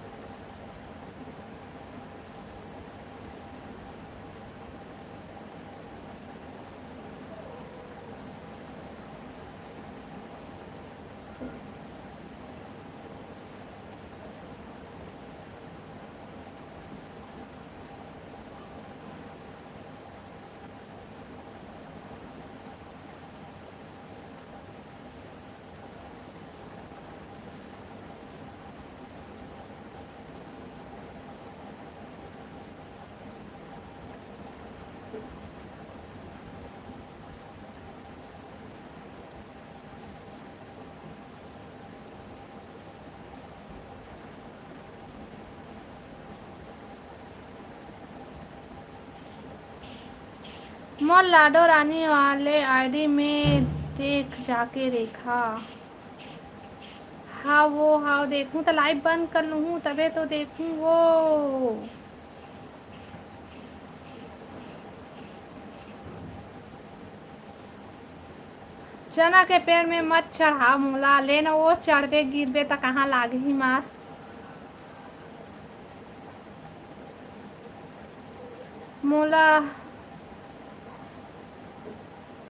मोर लाडो रानी वाले आईडी में देख जाके देखा। हाँ वो हाँ देखूँ तो लाइव बंद कर लूँ तबे तो देखूँ वो। चना के पेड़ में मत चढ़ा मोला, लेना वो चढ़बे गिरबे तो कहाँ लागही मार। मोला